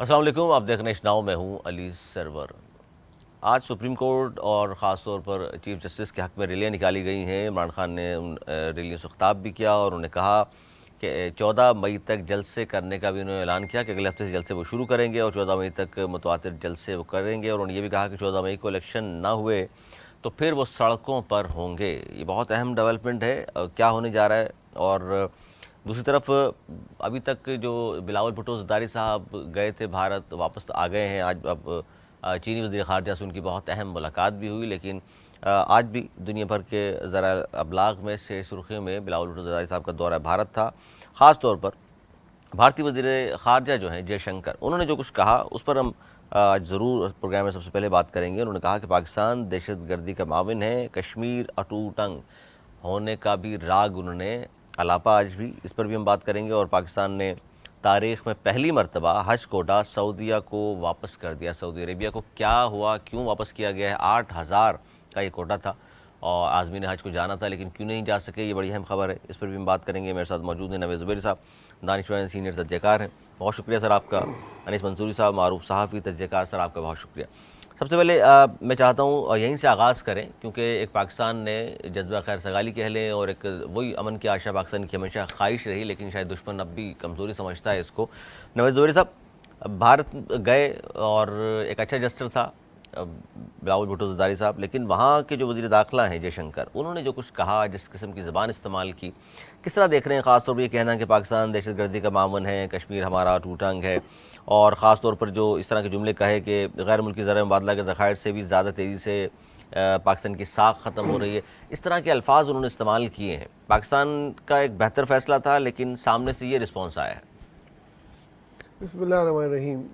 अस्सलाम वालेकुम, आप देख रहे हैं नाउ, मैं हूं अली सरवर। आज सुप्रीम कोर्ट और ख़ास तौर पर चीफ जस्टिस के हक़ में रैलियाँ निकाली गई हैं। इमरान खान ने उन रैलियों से ख़िताब भी किया और उन्होंने कहा कि 14 मई तक जलसे करने का भी उन्होंने ऐलान किया कि अगले हफ्ते से जलसे वो शुरू करेंगे और 14 मई तक मुतवातिर जलसे वो करेंगे। और उन्होंने ये भी कहा कि 14 मई को इलेक्शन ना हुए तो फिर वो सड़कों पर होंगे। ये बहुत अहम डेवलपमेंट है, क्या होने जा रहा है। और दूसरी तरफ अभी तक जो बिलावल भुट्टो ज़रदारी साहब गए थे भारत, वापस आ गए हैं आज। अब चीनी वज़ीर ख़ारजा से उनकी बहुत अहम मुलाकात भी हुई, लेकिन आज भी दुनिया भर के ज़रा अबलाग में से सुर्खियों में बिलावल भुट्टो ज़रदारी साहब का दौरा भारत था। ख़ास तौर पर भारतीय वज़ीर ख़ारजा जो हैं जयशंकर, उन्होंने जो कुछ कहा उस पर हम आज ज़रूर प्रोग्राम में सबसे पहले बात करेंगे। उन्होंने कहा कि पाकिस्तान दहशतगर्दी का माविन है, कश्मीर अटूट अंग होने का भी राग उन्होंने अलापा आज भी, इस पर भी हम बात करेंगे। और पाकिस्तान ने तारीख़ में पहली मरतबा हज कोटा सऊदीया को वापस कर दिया। सऊदी अरेबिया को क्या हुआ, क्यों वापस किया गया है? 8,000 का ये कोटा था और आज़मीन हज को जाना था, लेकिन क्यों नहीं जा सके, ये बड़ी अहम खबर है। इस पर भी हम बात करेंगे। मेरे साथ मौजूद हैं नवेद ज़ुबैर साहब, दानिशवर सीनियर तज्ज़ेकार हैं, बहुत शुक्रिया सर आपका। अनीस मंसूरी साहब, मारूफ सहाफ़ी तज्ज़ेकार, सर आपका बहुत शुक्रिया। सबसे पहले मैं चाहता हूँ यहीं से आगाज़ करें, क्योंकि एक पाकिस्तान ने जज्बा खैर सगाली कह लें और एक वही अमन की आशा पाकिस्तान की हमेशा ख्वाहिश रही, लेकिन शायद दुश्मन अब भी कमज़ोरी समझता है इसको। नवाज़ ज़ुबैर साहब, भारत गए और एक अच्छा जस्टर था बिलावल भुट्टो ज़रदारी साहब, लेकिन वहाँ के जो वज़ीर दाखिला हैं जयशंकर, उन्होंने जो कुछ कहा, जिस किस्म की ज़बान इस्तेमाल की, किस तरह देख रहे हैं? ख़ास तौर पर ये कहना कि पाकिस्तान दहशतगर्दी का मामन है, कश्मीर हमारा टूटंग है, और ख़ास तौर पर जो इस तरह के जुमले कहे कि गैर मुल्की ज़र मुबादला के ज़खायर से भी ज़्यादा तेज़ी से पाकिस्तान की साख ख़त्म हो रही है, इस तरह के अल्फाज उन्होंने इस्तेमाल किए हैं। पाकिस्तान का एक बेहतर फ़ैसला था, लेकिन सामने से ये रिस्पॉन्स आया है। बिस्मिल्लाहिर्रहमानिर्रहीम।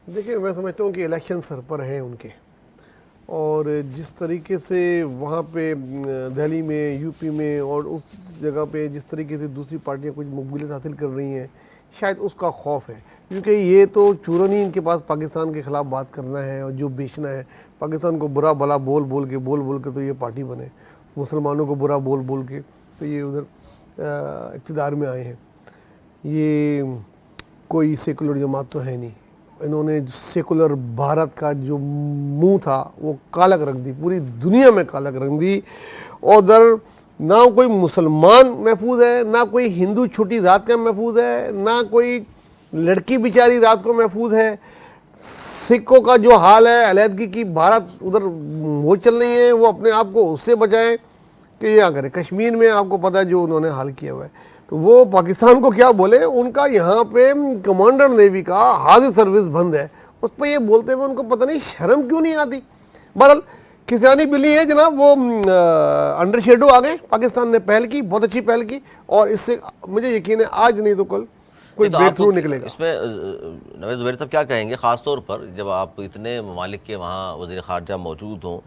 देखिए, मैं समझता हूँ कि इलेक्शन सर पर हैं उनके, और जिस तरीके से वहाँ पे दिल्ली में, यूपी में और उस जगह पे जिस तरीके से दूसरी पार्टियाँ कुछ मकबूलियत हासिल कर रही हैं, शायद उसका खौफ है। क्योंकि ये तो चूरन ही इनके पास पाकिस्तान के ख़िलाफ़ बात करना है और जो बेचना है पाकिस्तान को, बुरा भला बोल बोल के तो ये पार्टी बने, मुसलमानों को बुरा बोल बोल के तो ये उधर इक़्तिदार में आए हैं। ये कोई सेकुलर जमात तो है नहीं। इन्होंने सेकुलर भारत का जो मुंह था वो कालक रख दी, पूरी दुनिया में कालक रख दी। और उधर ना कोई मुसलमान महफूज है, ना कोई हिंदू छोटी जात का महफूज है, ना कोई लड़की बेचारी रात को महफूज है। सिखों का जो हाल है अलहदगी की, भारत उधर वो चल रही है, वो अपने आप को उससे बचाएं कि ये क्या करें। कश्मीर में आपको पता है जो उन्होंने हाल किया हुआ है, तो वो पाकिस्तान को क्या बोले, उनका यहाँ पे कमांडर नेवी का हाजिर सर्विस बंद है, उस पर ये बोलते हुए उनको पता नहीं शर्म क्यों नहीं आती। बहरहाल किसानी बिल्ली है जनाब, वो अंडर शेडो आ गए, पाकिस्तान ने पहल की, बहुत अच्छी पहल की, और इससे मुझे यकीन है आज नहीं तो कल कोई ब्रेक थ्रू निकलेगा। इसमें नवेद ज़ुबैर साहब क्या कहेंगे, ख़ास तौर पर जब आप इतने ममालिक के वहाँ वज़ीर ख़ारजा मौजूद हों,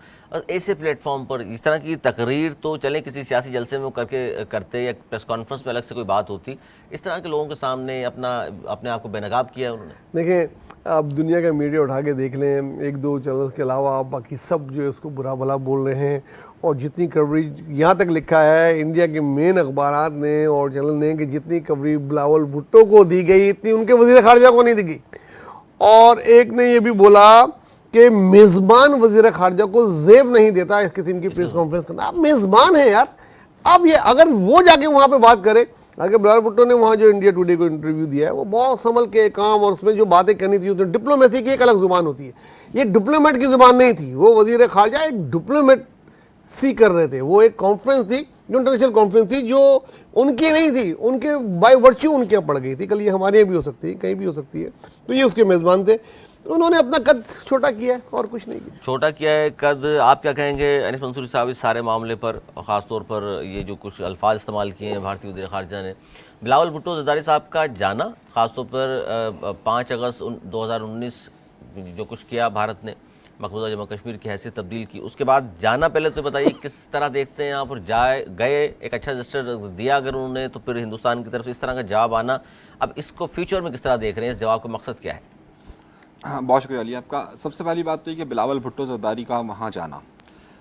ऐसे प्लेटफॉर्म पर इस तरह की तकरीर तो चलें किसी सियासी जलसे में वो करते या प्रेस कॉन्फ्रेंस में अलग से कोई बात होती, इस तरह के लोगों के सामने अपने आप को बेनकाब किया उन्होंने। देखिए, आप दुनिया का मीडिया उठा के देख लें, एक दो चैनल्स के अलावा बाकी सब जो है उसको बुरा भला बोल रहे हैं। और जितनी कवरेज, यहाँ तक लिखा है इंडिया के मेन अखबारात ने और चैनल ने कि जितनी कवरेज बिलावल भुट्टो को दी गई इतनी उनके वज़ीर ख़ारजा को नहीं दी गई। और एक ने ये भी बोला कि मेज़बान वज़ीर ख़ारजा को जेब नहीं देता इस किस्म की प्रेस कॉन्फ्रेंस करना। आप मेज़बान हैं यार। अब ये अगर वो जाके वहाँ पे बात करे, आगे बिलावल भुट्टो ने वहाँ जो इंडिया टुडे को इंटरव्यू दिया है वो बहुत संभल के काम, और उसमें जो बातें करनी थी, उसमें डिप्लोमेसी की एक अलग ज़ुबान होती है, ये डिप्लोमेट की ज़ुबान नहीं थी। वो वज़ीर ख़ारजा एक डिप्लोमेट सी कर रहे थे, वो एक कॉन्फ्रेंस थी जो इंटरनेशनल कॉन्फ्रेंस थी, जो उनकी नहीं थी, उनके बाय वर्च्यू उनके यहाँ पड़ गई थी। कल ये हमारे यहाँ भी हो सकती है, कहीं भी हो सकती है। तो ये उसके मेज़बान थे, तो उन्होंने अपना कद छोटा किया है और कुछ नहीं किया। छोटा किया है कद। आप क्या कहेंगे अनीस मंसूरी साहब इस सारे मामले पर, और ख़ास तौर पर ये जो कुछ अल्फाज इस्तेमाल किए हैं भारतीय वज़ीर ख़ारजा ने? बिलावल भुट्टो ज़रदारी साहब का जाना, ख़ास तौर पर 5 अगस्त 2019 जो कुछ किया भारत ने, मकबूजा जम्मू कश्मीर की हैसियत तब्दील की, उसके बाद जाना, पहले तो बताइए किस तरह देखते हैं आप? और गए, एक अच्छा जस्टर दिया अगर उन्होंने, तो फिर हिंदुस्तान की तरफ से इस तरह का जवाब आना, अब इसको फ्यूचर में किस तरह देख रहे हैं? इस जवाब का मकसद क्या है? हाँ, बहुत शुक्रिया अली आपका। सबसे पहली बात तो ये कि बिलावल भुट्टो ज़रदारी का वहाँ जाना,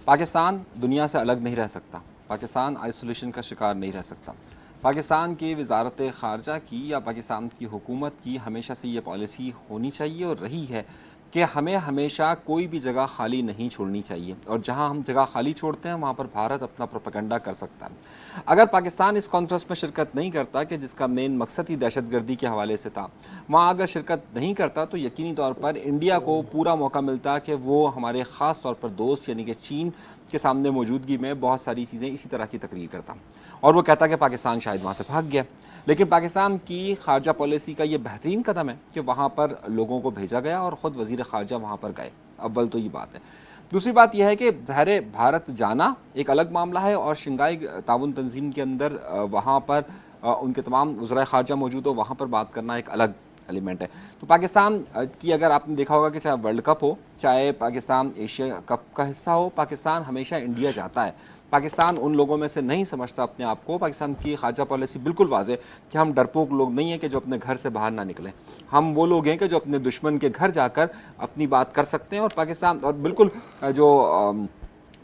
पाकिस्तान दुनिया से अलग नहीं रह सकता, पाकिस्तान आइसोलेशन का शिकार नहीं रह सकता। पाकिस्तान की वजारत ख़ारजा की या पाकिस्तान की हुकूमत की हमेशा से ये पॉलिसी होनी चाहिए और रही है कि हमें हमेशा कोई भी जगह खाली नहीं छोड़नी चाहिए, और जहां हम जगह खाली छोड़ते हैं वहां पर भारत अपना प्रोपेगेंडा कर सकता है। अगर पाकिस्तान इस कॉन्फ्रेंस में शिरकत नहीं करता कि जिसका मेन मकसद ही दहशतगर्दी के हवाले से था, वहाँ अगर शिरकत नहीं करता तो यकीनी तौर पर इंडिया को पूरा मौका मिलता कि वो हमारे ख़ास तौर पर दोस्त यानी कि चीन के सामने मौजूदगी में बहुत सारी चीज़ें इसी तरह की तकरीर करता और वो कहता कि पाकिस्तान शायद वहाँ से भाग गया। लेकिन पाकिस्तान की खारजा पॉलिसी का ये बेहतरीन कदम है कि वहाँ पर लोगों को भेजा गया और ख़ुद वज़ीर ख़ारजा वहाँ पर गए। अव्वल तो ये बात है। दूसरी बात यह है कि ज़ाहिर भारत जाना एक अलग मामला है और शंघाई ताउन तंजीम के अंदर वहाँ पर उनके तमाम वज़राए ख़ारजा मौजूद हो, वहाँ पर बात करना एक अलग एलिमेंट है। तो पाकिस्तान की अगर आपने देखा होगा कि चाहे वर्ल्ड कप हो, चाहे पाकिस्तान एशिया कप का हिस्सा हो, पाकिस्तान हमेशा इंडिया जाता है। पाकिस्तान उन लोगों में से नहीं समझता अपने आप को। पाकिस्तान की खारजा पॉलिसी बिल्कुल वाज़ेह कि हम डरपोक लोग नहीं हैं कि जो अपने घर से बाहर ना निकलें। हम वो लोग हैं कि जो अपने दुश्मन के घर जाकर अपनी बात कर सकते हैं। और पाकिस्तान और बिल्कुल जो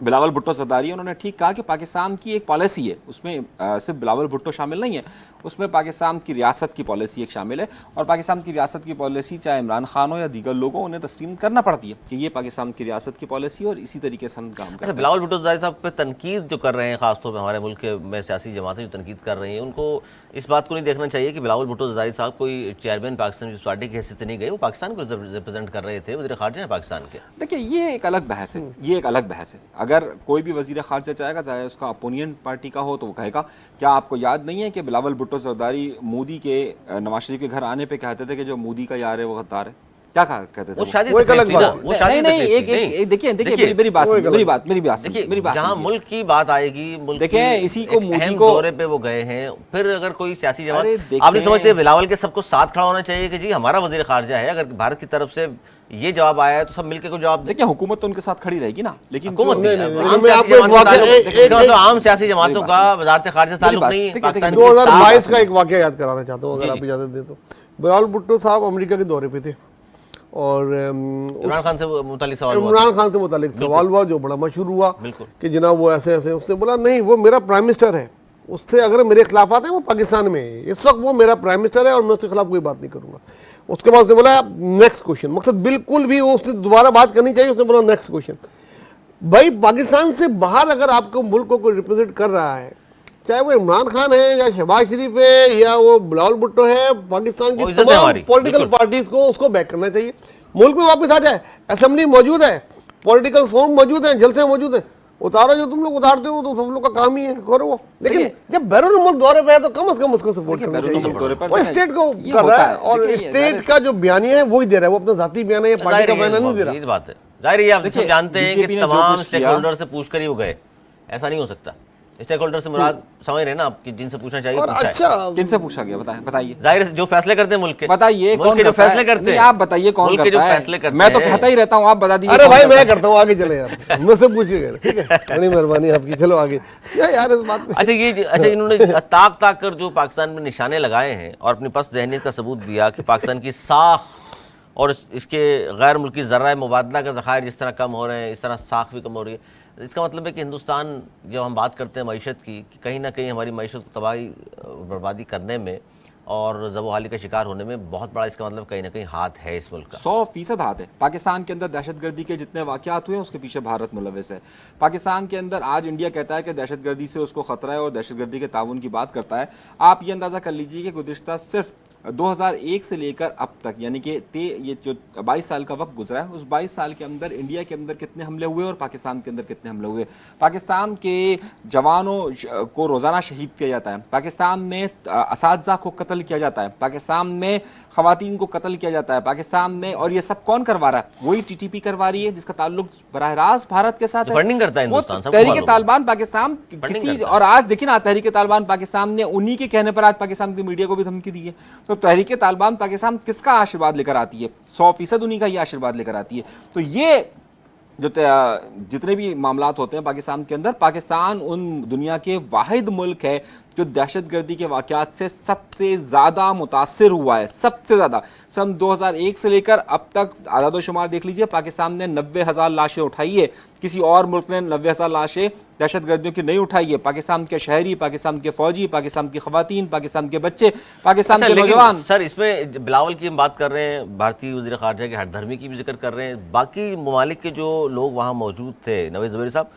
बिलावल भुट्टो ज़रदारी है, उन्होंने ठीक कहा कि पाकिस्तान की एक पॉलिसी है, उसमें सिर्फ बिलावल भुट्टो शामिल नहीं है, उसमें पाकिस्तान की रियासत की पॉलिसी एक शामिल है। और पाकिस्तान की रियासत की पॉलिसी चाहे इमरान खान हो या दीगर लोगों को उन्हें तस्लीम करना पड़ती है कि ये पाकिस्तान की रियासत की पॉलिसी और इसी तरीके से हम काम करते हैं। बिलावल भुट्टो ज़रदारी साहब पे तनकीद जो कर रहे हैं, खासतौर पर हमारे मुल्क में सियासी जमातें जो तनकीद कर रही हैं, उनको इस बात को नहीं देखना चाहिए कि बिलावल भुट्टो ज़रदारी साहब कोई चेयरमैन पाकिस्तान पीपल्स पार्टी की हैसियत से नहीं गए, वो पाकिस्तान को रिप्रेजेंट कर रहे थे, वज़ीर ख़ारजा हैं पाकिस्तान के। देखिए ये एक अलग बहस है, ये एक अलग बहस है। अगर कोई भी वज़ीर ख़ारजा चाहेगा, चाहे उसका अपोनेंट पार्टी का हो, तो वो कहेगा क्या आपको याद नहीं है कि बिलावल भुट्टो ज़रदारी मोदी के नवाज शरीफ के घर आने पे कहते थे कि जो मोदी का यार है वो गद्दार है? क्या कहा कहते थे वो शादी वो एक अलग बात है। वो शादी नहीं एक देखिए मेरी बात जहाँ मुल्क की बात आएगी, मुल्क देखिए की इसी को एक मोदी अहम को दौरे पे वो गए हैं, फिर अगर कोई सियासी जमात, अरे आप नहीं देखिए- समझते बिलावल के सबको साथ खड़ा होना चाहिए कि जी हमारा वज़ीर ख़ारजा है, अगर भारत की तरफ से ये जवाब आया है तो सब मिलकर को जवाब दें। देखिए हुकूमत तो उनके साथ खड़ी रहेगी ना, लेकिन हुकूमत जो- नहीं, नहीं, आम मैं सियासी आपको एक जमातों का वाक़या- ताल्लुक- एक- इसका मतलब एक- आम सियासी जमातों का वज़ारत ख़ारजा से ताल्लुक नहीं है, देखिए, पाकिस्तान देखिए, के 2022 साथ- का एक वाक़या याद कराना चाहता हूँ, अगर आप इजाज़त दें तो। बिलावल भुट्टो साहब अमेरिका के दौरे पे थे और इमरान खान से मुतालिक सवाल हुआ था। इमरान खान से मुतालिक सवाल हुआ जो बड़ा मशहूर हुआ बिल्कुल। कि जनाब वो ऐसे ऐसे, उसने बोला नहीं वो मेरा प्राइम मिनिस्टर है, उससे अगर मेरे खिलाफ आते हैं वो पाकिस्तान में है, इस वक्त वो मेरा प्राइम मिनिस्टर है और मैं उसके खिलाफ कोई बात नहीं करूँगा। उसके बाद उसने बोला नेक्स्ट क्वेश्चन, मकसद बिल्कुल भी उसने दोबारा बात करनी चाहिए, उसने बोला नेक्स्ट क्वेश्चन। भाई पाकिस्तान से बाहर अगर आपको मुल्क को कोई रिप्रेजेंट कर रहा है, चाहे वो इमरान खान है या शहबाज शरीफ है या वो बिलावल भुट्टो है, पाकिस्तान वो की इज्जत है तमाम हमारी, पॉलिटिकल बिल्कुल। पार्टीज को उसको बैक करना चाहिए, मुल्क में वापस आ जाए, असेंबली मौजूद है, पॉलिटिकल फॉर्म मौजूद है, जलसे मौजूद है, उतारो जो तुम लोग उतारते हो तो तुम लोग का काम ही है, करो वो। लेकिन जब बैरून मुल्क दौरे पे है तो कम से कम उसको सपोर्ट करना बैरून मुल्क दौरे चाहिए। पर वो स्टेट को ये कर होता रहा है है। और देखिए, स्टेट का जो बयानिया है वही दे रहा है, वो अपना जाती बयान है या पार्टी का बयान नहीं दे रहा। जाहिर बात है, जाहिर है, आप देखिए, सब जानते हैं बीजेपी कि ने जो तमाम कुछ स्टेक किया- होल्डर से पूछ कर ही वो गए, ऐसा नहीं हो सकता। स्टेक होल्डर से मुराद समझ रहे हैं ना आप कि जिनसे पूछना चाहिए और पूछा है। अच्छा किनसे पूछा गया बताइए जाहिर है जो फैसले करते हैं मुल्क के, बताइए मुल्क कौन के जो करता है? फैसले करते नहीं, हैं, आप बताइए कौन मुल्क के जो करता है? फैसले करते मैं तो हैं। कहता ही रहता हूँ, आप बता दीजिए अरे कौन भाई करता मैं है? करता हूँ, आगे चले यार, मुझसे पूछिएगा, ठीक है, बड़ी मेहरबानी आपकी। चलो आगे यार इस बात में अच्छा इन्होंने ताक ताक कर जो पाकिस्तान में निशाने लगाए हैं और अपनी पस्त जहनीत का सबूत दिया कि पाकिस्तान की साख और इसके गैर मुल्की ज़राए मुबादला का ज़खायर जिस तरह कम हो रहे हैं, इस तरह साख भी कम हो रही है। इसका मतलब है कि हिंदुस्तान, जब हम बात करते हैं मईशत की, कि कहीं ना कहीं हमारी मईशत को तबाही बर्बादी करने में और ज़बोहाली का शिकार होने में बहुत बड़ा, इसका मतलब कहीं ना कहीं हाथ है इस मुल्क का। 100% हाथ है। पाकिस्तान के अंदर दहशतगर्दी के जितने वाक़यात हुए हैं उसके पीछे भारत मुलविस है। पाकिस्तान के अंदर आज इंडिया कहता है कि दहशतगर्दी से उसको ख़तरा है और दहशतगर्दी के ताउन की बात करता है। आप ये अंदाज़ा कर लीजिए कि गुज़िश्ता सिर्फ 2001 से लेकर अब तक, यानी कि ये जो 22 साल का वक्त गुजरा है, उस 22 साल के अंदर इंडिया के अंदर कितने हमले हुए और पाकिस्तान के अंदर कितने हमले हुए। पाकिस्तान के जवानों को रोज़ाना शहीद किया जाता है, पाकिस्तान में असातिज़ा को कत्ल किया जाता है, पाकिस्तान में ख़वातीन को कत्ल किया जाता है, पाकिस्तान में, और ये सब कौन करवा रहा है? वही टीटीपी करवा रही है जिसका ताल्लुक बराह रास्त भारत के साथ है। फंडिंग करता है वो हिंदुस्तान, सबको तहरीक मालूम है। तालिबान पाकिस्तान किसी, करता है। और आज देखिए ना तहरीक तालिबान पाकिस्तान ने उन्हीं के कहने पर आज पाकिस्तान की मीडिया को भी धमकी दी है। तो तहरीक तालिबान पाकिस्तान किसका आशीर्वाद लेकर आती है? 100% उन्हीं का ही आशीर्वाद लेकर आती है। तो ये जो जितने भी मामलात होते हैं पाकिस्तान के अंदर, पाकिस्तान उन दुनिया के वाहिद मुल्क है जो दहशतगर्दी के वाक़यात से सबसे ज़्यादा मुतासिर हुआ है, सबसे ज़्यादा। सन 2001 से लेकर अब तक आदाद व शुमार देख लीजिए, पाकिस्तान ने 90,000 लाशें उठाई है, किसी और मुल्क ने 90,000 लाशें दहशतगर्दियों की नहीं उठाई है। पाकिस्तान के शहरी, पाकिस्तान के फ़ौजी, पाकिस्तान की ख़वातीन, पाकिस्तान के बच्चे, पाकिस्तान के नौजवान। सर इसमें बिलावल की हम बात कर रहे हैं, भारतीय वज़ीर ख़ारजा के हठधर्मी की भी जिक्र कर रहे हैं, बाकी ममालिक के जो लोग वहाँ मौजूद थे, नवाज़ ज़ुबैरी साहब,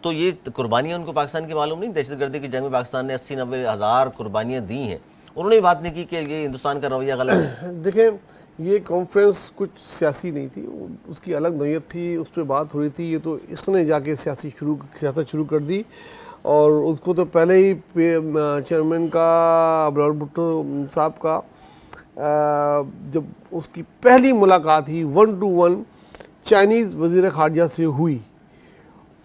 तो ये कुर्बानियाँ उनको पाकिस्तान की मालूम नहीं? दहशतगर्दी की जंग में पाकिस्तान ने 80-90 हज़ार कुर्बानियाँ दी हैं, उन्होंने बात नहीं की कि ये हिंदुस्तान का रवैया गलत है। देखें, ये कॉन्फ्रेंस कुछ सियासी नहीं थी, उसकी अलग नोयत थी, उस पर बात हो रही थी। ये तो इसने जाके सियासत शुरू कर दी, और उसको तो पहले ही चेयरमैन का बिलावल भुट्टो साहब का जब उसकी पहली मुलाकात ही 1 to 1 चाइनीज़ वज़ीर ख़ारजा से हुई,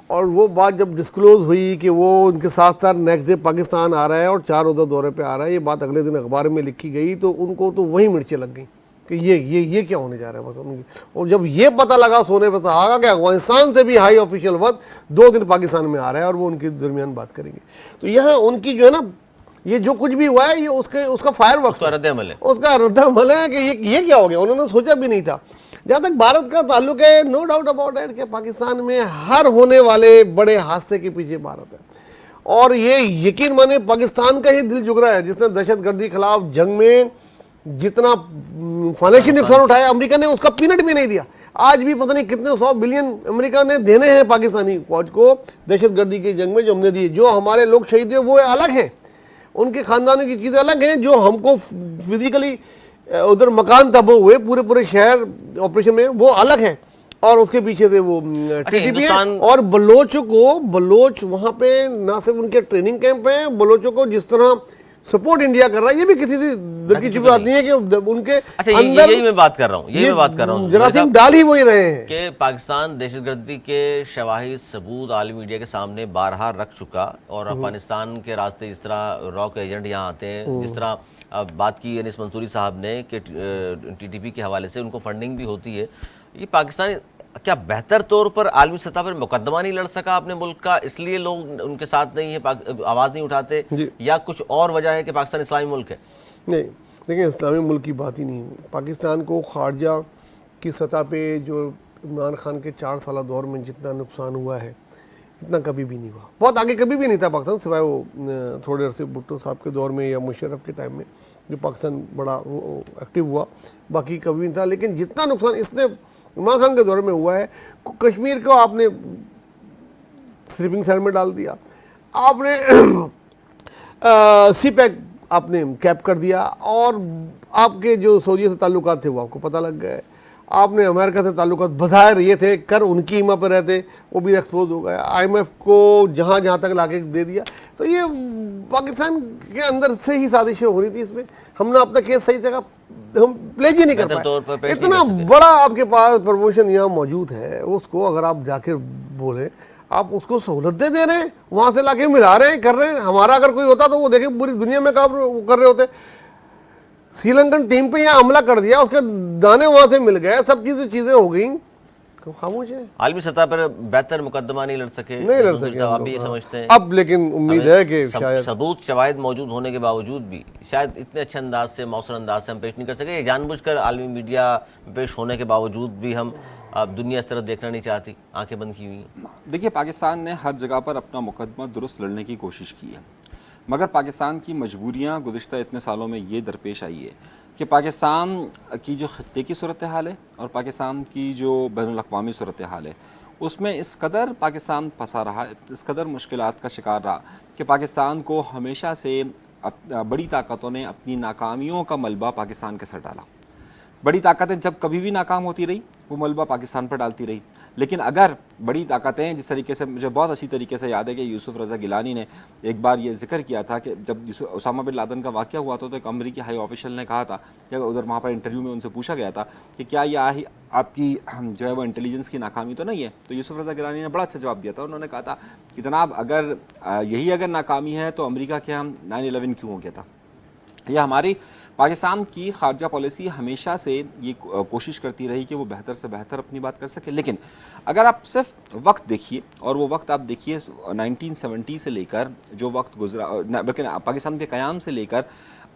और वो बात जब डिस्क्लोज़ हुई कि वो उनके साथ साथ नेक्स्ट डे पाकिस्तान आ रहा है और 4 रोज़ा दौरे पे आ रहा है, ये बात अगले दिन अखबार में लिखी गई, तो उनको तो वहीं मिर्चें लग गई कि ये क्या होने जा रहा है बस उनकी। और जब ये पता लगा सोने पर सुहागा कि अफगानिस्तान से भी हाई ऑफिशियल वक्त 2 दिन पाकिस्तान में आ रहा है और वो उनके दरमियान बात करेंगे, तो यहाँ उनकी जो है ना, ये जो कुछ भी हुआ है ये उसका फायर वर्क, उसका रद्द-ए-अमल है, उसका रद्द-ए-अमल है कि ये क्या हो गया, उन्होंने सोचा भी नहीं था। जहाँ तक भारत का ताल्लुक है, नो डाउट अबाउट इट कि पाकिस्तान में हर होने वाले बड़े हादसे के पीछे भारत है, और ये यकीन माने पाकिस्तान का ही दिल जुगरा है जिसने दहशतगर्दी के खिलाफ जंग में जितना फाइनेंशियल नुकसान उठाया, अमेरिका ने उसका पीनट भी नहीं दिया। आज भी पता नहीं कितने 100 बिलियन अमेरिका ने देने हैं पाकिस्तानी फौज को दहशतगर्दी की जंग में जो हमने दिए। जो हमारे लोग शहीद हुए वो अलग हैं, उनके खानदानों की चीज़ें अलग हैं, जो हमको फिजिकली उधर मकान तबाह हुए पूरे शहर ऑपरेशन में, वो अलग है, और उसके पीछे से वो टीटीपी है। और बलोच वहाँ पे ना सिर्फ उनके ट्रेनिंग कैंप हैं, बलोचों को जिस तरह सपोर्ट इंडिया कर रहा है, ये भी किसी से की बात नहीं है कि उनके अंदर, यही मैं बात कर रहा हूँ, जरासीम डाल ही वही रहे हैं कि पाकिस्तान दहशतगर्दी के शवाहिद सबूत आलमी मीडिया के सामने बारहा रख चुका, और अफगानिस्तान के रास्ते जिस तरह रॉक एजेंट यहाँ आते हैं, जिस तरह बात की अनीस मंसूरी साहब ने कि टीटीपी के हवाले से उनको फंडिंग भी होती है, ये पाकिस्तान क्या बेहतर तौर पर आलमी सतह पर मुकदमा नहीं लड़ सका अपने मुल्क का, इसलिए लोग उनके साथ नहीं है, आवाज़ नहीं उठाते, या कुछ और वजह है कि पाकिस्तान इस्लामी मुल्क है? नहीं, देखिए इस्लामी मुल्क की बात ही नहीं। पाकिस्तान को खारजा की सतह पे जो इमरान खान के 4 साल दौर में जितना नुकसान हुआ है, इतना कभी भी नहीं हुआ, बहुत आगे कभी भी नहीं था पाकिस्तान, सिवाय वो थोड़े अरसे भुट्टो साहब के दौर में या मुशर्रफ के टाइम में जो पाकिस्तान बड़ा एक्टिव हुआ, बाकी कभी नहीं था। लेकिन जितना नुकसान इसने इमरान खान के दौर में हुआ है, कश्मीर को आपने स्लीपिंग सेल में डाल दिया, आपने सी पैक आपने कैप कर दिया, और आपके जो सऊदी से ताल्लुकात थे वो आपको पता लग गए, आपने अमेरिका से ताल्लुकात बज़ाहिर ये थे, कर उनकी ईमा पर रहते, वो भी एक्सपोज हो गया, IMF को जहाँ तक लाके दे दिया। तो ये पाकिस्तान के अंदर से ही साजिशें हो रही थी, इसमें हमने अपना केस सही जगह हम प्लेज ही नहीं कर पाए। इतना बड़ा आपके पास प्रमोशन यहाँ मौजूद है, उसको अगर आप जाके बोले, आप उसको सहूलतें दे रहे हैं, वहाँ से लाके मिला रहे हैं, कर रहे हैं। हमारा अगर कोई होता तो वो देखे पूरी दुनिया में काम कर रहे होते। श्रीलंकन टीम पे यहाँ हमला कर दिया, उसके दाने वहाँ से मिल गए, सब चीज़ें हो गई, खामोश है। आलमी सतह पर बेहतर मुकदमा नहीं लड़ सके, आप भी ये समझते हैं अब, लेकिन उम्मीद है कि शायद सबूत शवाहिद मौजूद होने के बावजूद भी शायद इतने अच्छे अंदाज से, मौसर अंदाज से हम पेश नहीं कर सके। जानबूझकर आलमी मीडिया पेश होने के बावजूद भी हम अब दुनिया इस तरफ देखना नहीं चाहती, आंखें बंद की हुई हैं। देखिए, पाकिस्तान ने हर जगह पर अपना मुकदमा दुरुस्त लड़ने की कोशिश की है, मगर पाकिस्तान की मजबूरियाँ गुज़िश्ता इतने सालों में ये दरपेश आई है कि पाकिस्तान की जो खत्ते की सूरत हाल है और पाकिस्तान की जो बैनुल-अक़वामी सूरत हाल है, उसमें इस कदर पाकिस्तान फंसा रहा, इस कदर मुश्किलात का शिकार रहा कि पाकिस्तान को हमेशा से बड़ी ताकतों ने अपनी नाकामियों का मलबा पाकिस्तान के सर डाला। बड़ी ताकतें जब कभी भी नाकाम होती रही, वो मलबा पाकिस्तान पर डालती रही। लेकिन अगर बड़ी ताकतें, जिस तरीके से मुझे बहुत अच्छी तरीके से याद है कि यूसुफ रज़ा गिलानी ने एक बार ये जिक्र किया था कि जब उसामा बिन लादेन का वाक़या हुआ था, तो एक अमरीकी हाई ऑफिशियल ने कहा था कि उधर वहाँ पर इंटरव्यू में उनसे पूछा गया था कि क्या ये आपकी जो है वो इंटेलिजेंस की नाकामी तो नहीं है? तो यूसुफ रज़ा गिलानी ने बड़ा अच्छा जवाब दिया था। उन्होंने कहा था कि जनाब, अगर यही नाकामी है तो अमरीका के यहाँ 9/11 क्यों हो गया था? या हमारी पाकिस्तान की खारजा पॉलिसी हमेशा से ये कोशिश करती रही कि वो बेहतर से बेहतर अपनी बात कर सके। लेकिन अगर आप सिर्फ वक्त देखिए, और वो वक्त आप देखिए 1970 से लेकर जो वक्त गुजरा, बल्कि पाकिस्तान के क़याम से लेकर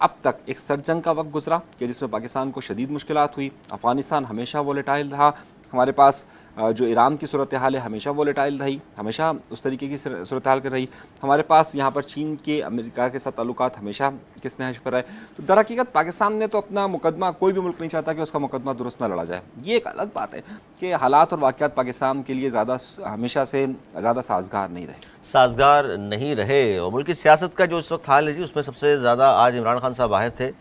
अब तक एक सर्द जंग का वक्त गुजरा कि जिसमें पाकिस्तान को शदीद मुश्किलात हुई। अफ़गानिस्तान हमेशा वोलेटाइल रहा, हमारे पास जो ईरान की सूरत हाल है हमेशा वोलेटाइल रही, हमेशा उस तरीके की सूरत हाल रही। हमारे पास यहाँ पर चीन के अमेरिका के साथ ताल्लुकात हमेशा किस नहज पर है। तो दर हकीकत पाकिस्तान ने तो अपना मुकदमा, कोई भी मुल्क नहीं चाहता कि उसका मुकदमा दुरुस्त ना लड़ा जाए। ये एक अलग बात है कि हालात और वाक़यात पाकिस्तान के लिए हमेशा से ज़्यादा साजगार नहीं रहे, साजगार नहीं रहे। और मुल्क की सियासत का जो इस वक्त हाल है जी, उसमें सबसे ज़्यादा आज इमरान खान साहब बाहर थे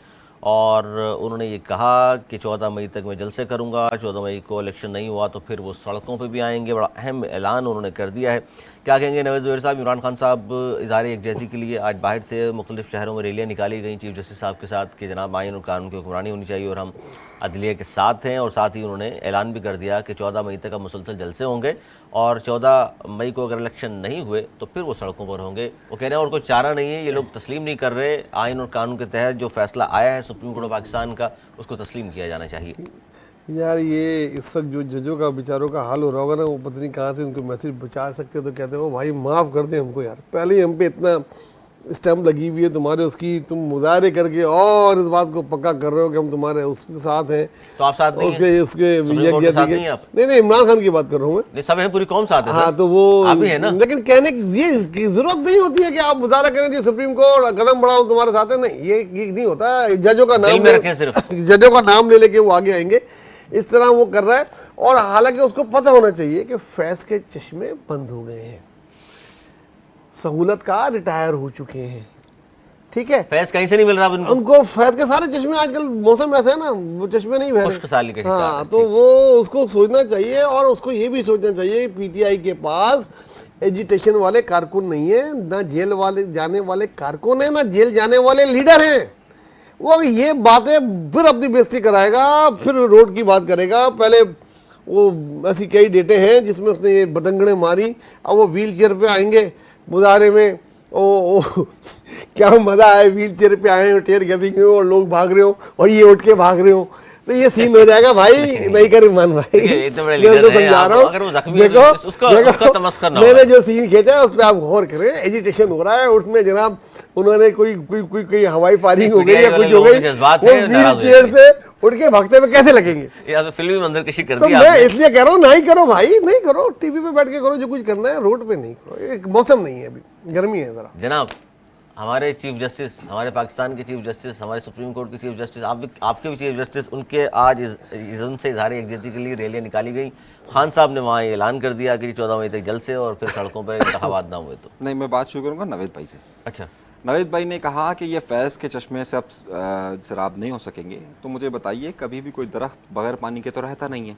और उन्होंने ये कहा कि 14 मई तक मैं जलसे करूंगा, 14 मई को इलेक्शन नहीं हुआ तो फिर वो सड़कों पे भी आएंगे। बड़ा अहम ऐलान उन्होंने कर दिया है। क्या कहेंगे नवाज़ ज़ुबैर साहब? इमरान खान साहब इज़हार यकजहती के लिए आज बाहर थे, मुख्तलिफ़ शहरों में रैलियाँ निकाली गई चीफ जस्टिस साहब के साथ कि जनाब आइन और कानून की हुक्मरानी होनी चाहिए और हम अदलिया के साथ हैं। और साथ ही उन्होंने ऐलान भी कर दिया कि 14 मई तक अब मुसलसल जलसे होंगे और 14 मई को अगर इलेक्शन नहीं हुए तो फिर वो सड़कों पर होंगे। वो कह रहे हैं और कोई चारा नहीं है, ये लोग तस्लीम नहीं कर रहे, आइन और कानून के तहत जो फैसला आया है सुप्रीम कोर्ट ऑफ पाकिस्तान का उसको तस्लीम किया जाना चाहिए। यार ये इस वक्त जो जजों का बेचारों का हाल हो रहा होगा ना, वो पता नहीं कहाँ से उनको मैसेज बचा सकते तो कहते हो भाई माफ़ कर दें हमको यार, पहले ही हम पे इतना स्टैम्प लगी हुई है तुम्हारे उसकी, तुम मुजाहरे करके और इस बात को पक्का कर रहे हो कि हम तुम्हारे उसके साथ हैं। तो आप साथ नहीं उसके हैं? उसके सुप्रीम कोर्ट के साथ नहीं हैं आप? नहीं इमरान खान की बात कर रहा हूँ मैं। नहीं, सब है, पूरी कौम साथ है। हाँ तो वो आप भी है ना। लेकिन कहने की ये की जरूरत नहीं होती है कि आप मुजाहरा करें जी सुप्रीम कोर्ट कदम बढ़ाओ तुम्हारे साथ है, नहीं ये नहीं होता। जजों का नाम में रखें सिर्फ। जजों का नाम ले लेके वो आगे आएंगे, इस तरह वो कर रहा है। और हालांकि उसको पता होना चाहिए कि फैज़ के चश्मे बंद हो गए हैं, सहूलत का रिटायर हो चुके हैं, ठीक है। फैज़ कहीं से नहीं मिल रहा अब उनको फैज़ के सारे चश्मे, आजकल मौसम ऐसा है ना, वो चश्मे नहीं बह खुश्क-साली के रहे। शिकार हाँ है, तो वो उसको सोचना चाहिए और उसको ये भी सोचना चाहिए पीटीआई के पास एजिटेशन वाले कारकुन नहीं है, ना जेल वाले जाने वाले कारकुन है, ना जेल जाने वाले लीडर हैं। वो ये बातें फिर अपनी बेइज्जती कराएगा, फिर रोड की बात करेगा। पहले वो ऐसी कई डेटे हैं जिसमें उसने ये बतंगड़े मारी, अब वो व्हील चेयर पे आएंगे मुजाहरे में। ओ क्या मजा आया, व्हील चेयर पे आए टेर गति और लोग भाग रहे हो और ये उठ के भाग रहे हो, तो ये सीन हो जाएगा भाई। नहीं कर ईमान भाई, मैं तो समझा रहा हूँ। देखो मैंने जो सीन खींचा है उस पर आप गौर करें, एजिटेशन हो रहा है उसमें जनाब, उन्होंने कोई हवाई फायरिंग हो गई या कुछ हो गई, वो व्हील चेयर से उठ के भागते हुए कैसे लगेंगे? या तो फिल्मी मंजर कशी कर तो दी मैं इसलिए कह रहा हूँ नहीं करो भाई, नहीं करो, टीवी पे बैठ के करो जो कुछ करना है, रोड पे नहीं करो। एक मौसम नहीं है, अभी गर्मी है जरा। जनाब हमारे चीफ जस्टिस, हमारे पाकिस्तान के चीफ जस्टिस, हमारे सुप्रीम कोर्ट के चीफ जस्टिस, आपके भी चीफ जस्टिस, उनके आज इज़्ज़त से इज़हार यकजहती के लिए रैलियाँ निकाली गई। खान साहब ने वहाँ ऐलान कर दिया कि 14 मई तक जलसे और फिर सड़कों पर इंतखाबात ना हुए तो। नहीं, मैं बात शुरू करूँगा नवेद भाई से। अच्छा, नवेद भाई ने कहा कि ये फैज़ के चश्मे से अब शराब नहीं हो सकेंगे। तो मुझे बताइए, कभी भी कोई दरख्त बगैर पानी के तो रहता नहीं है।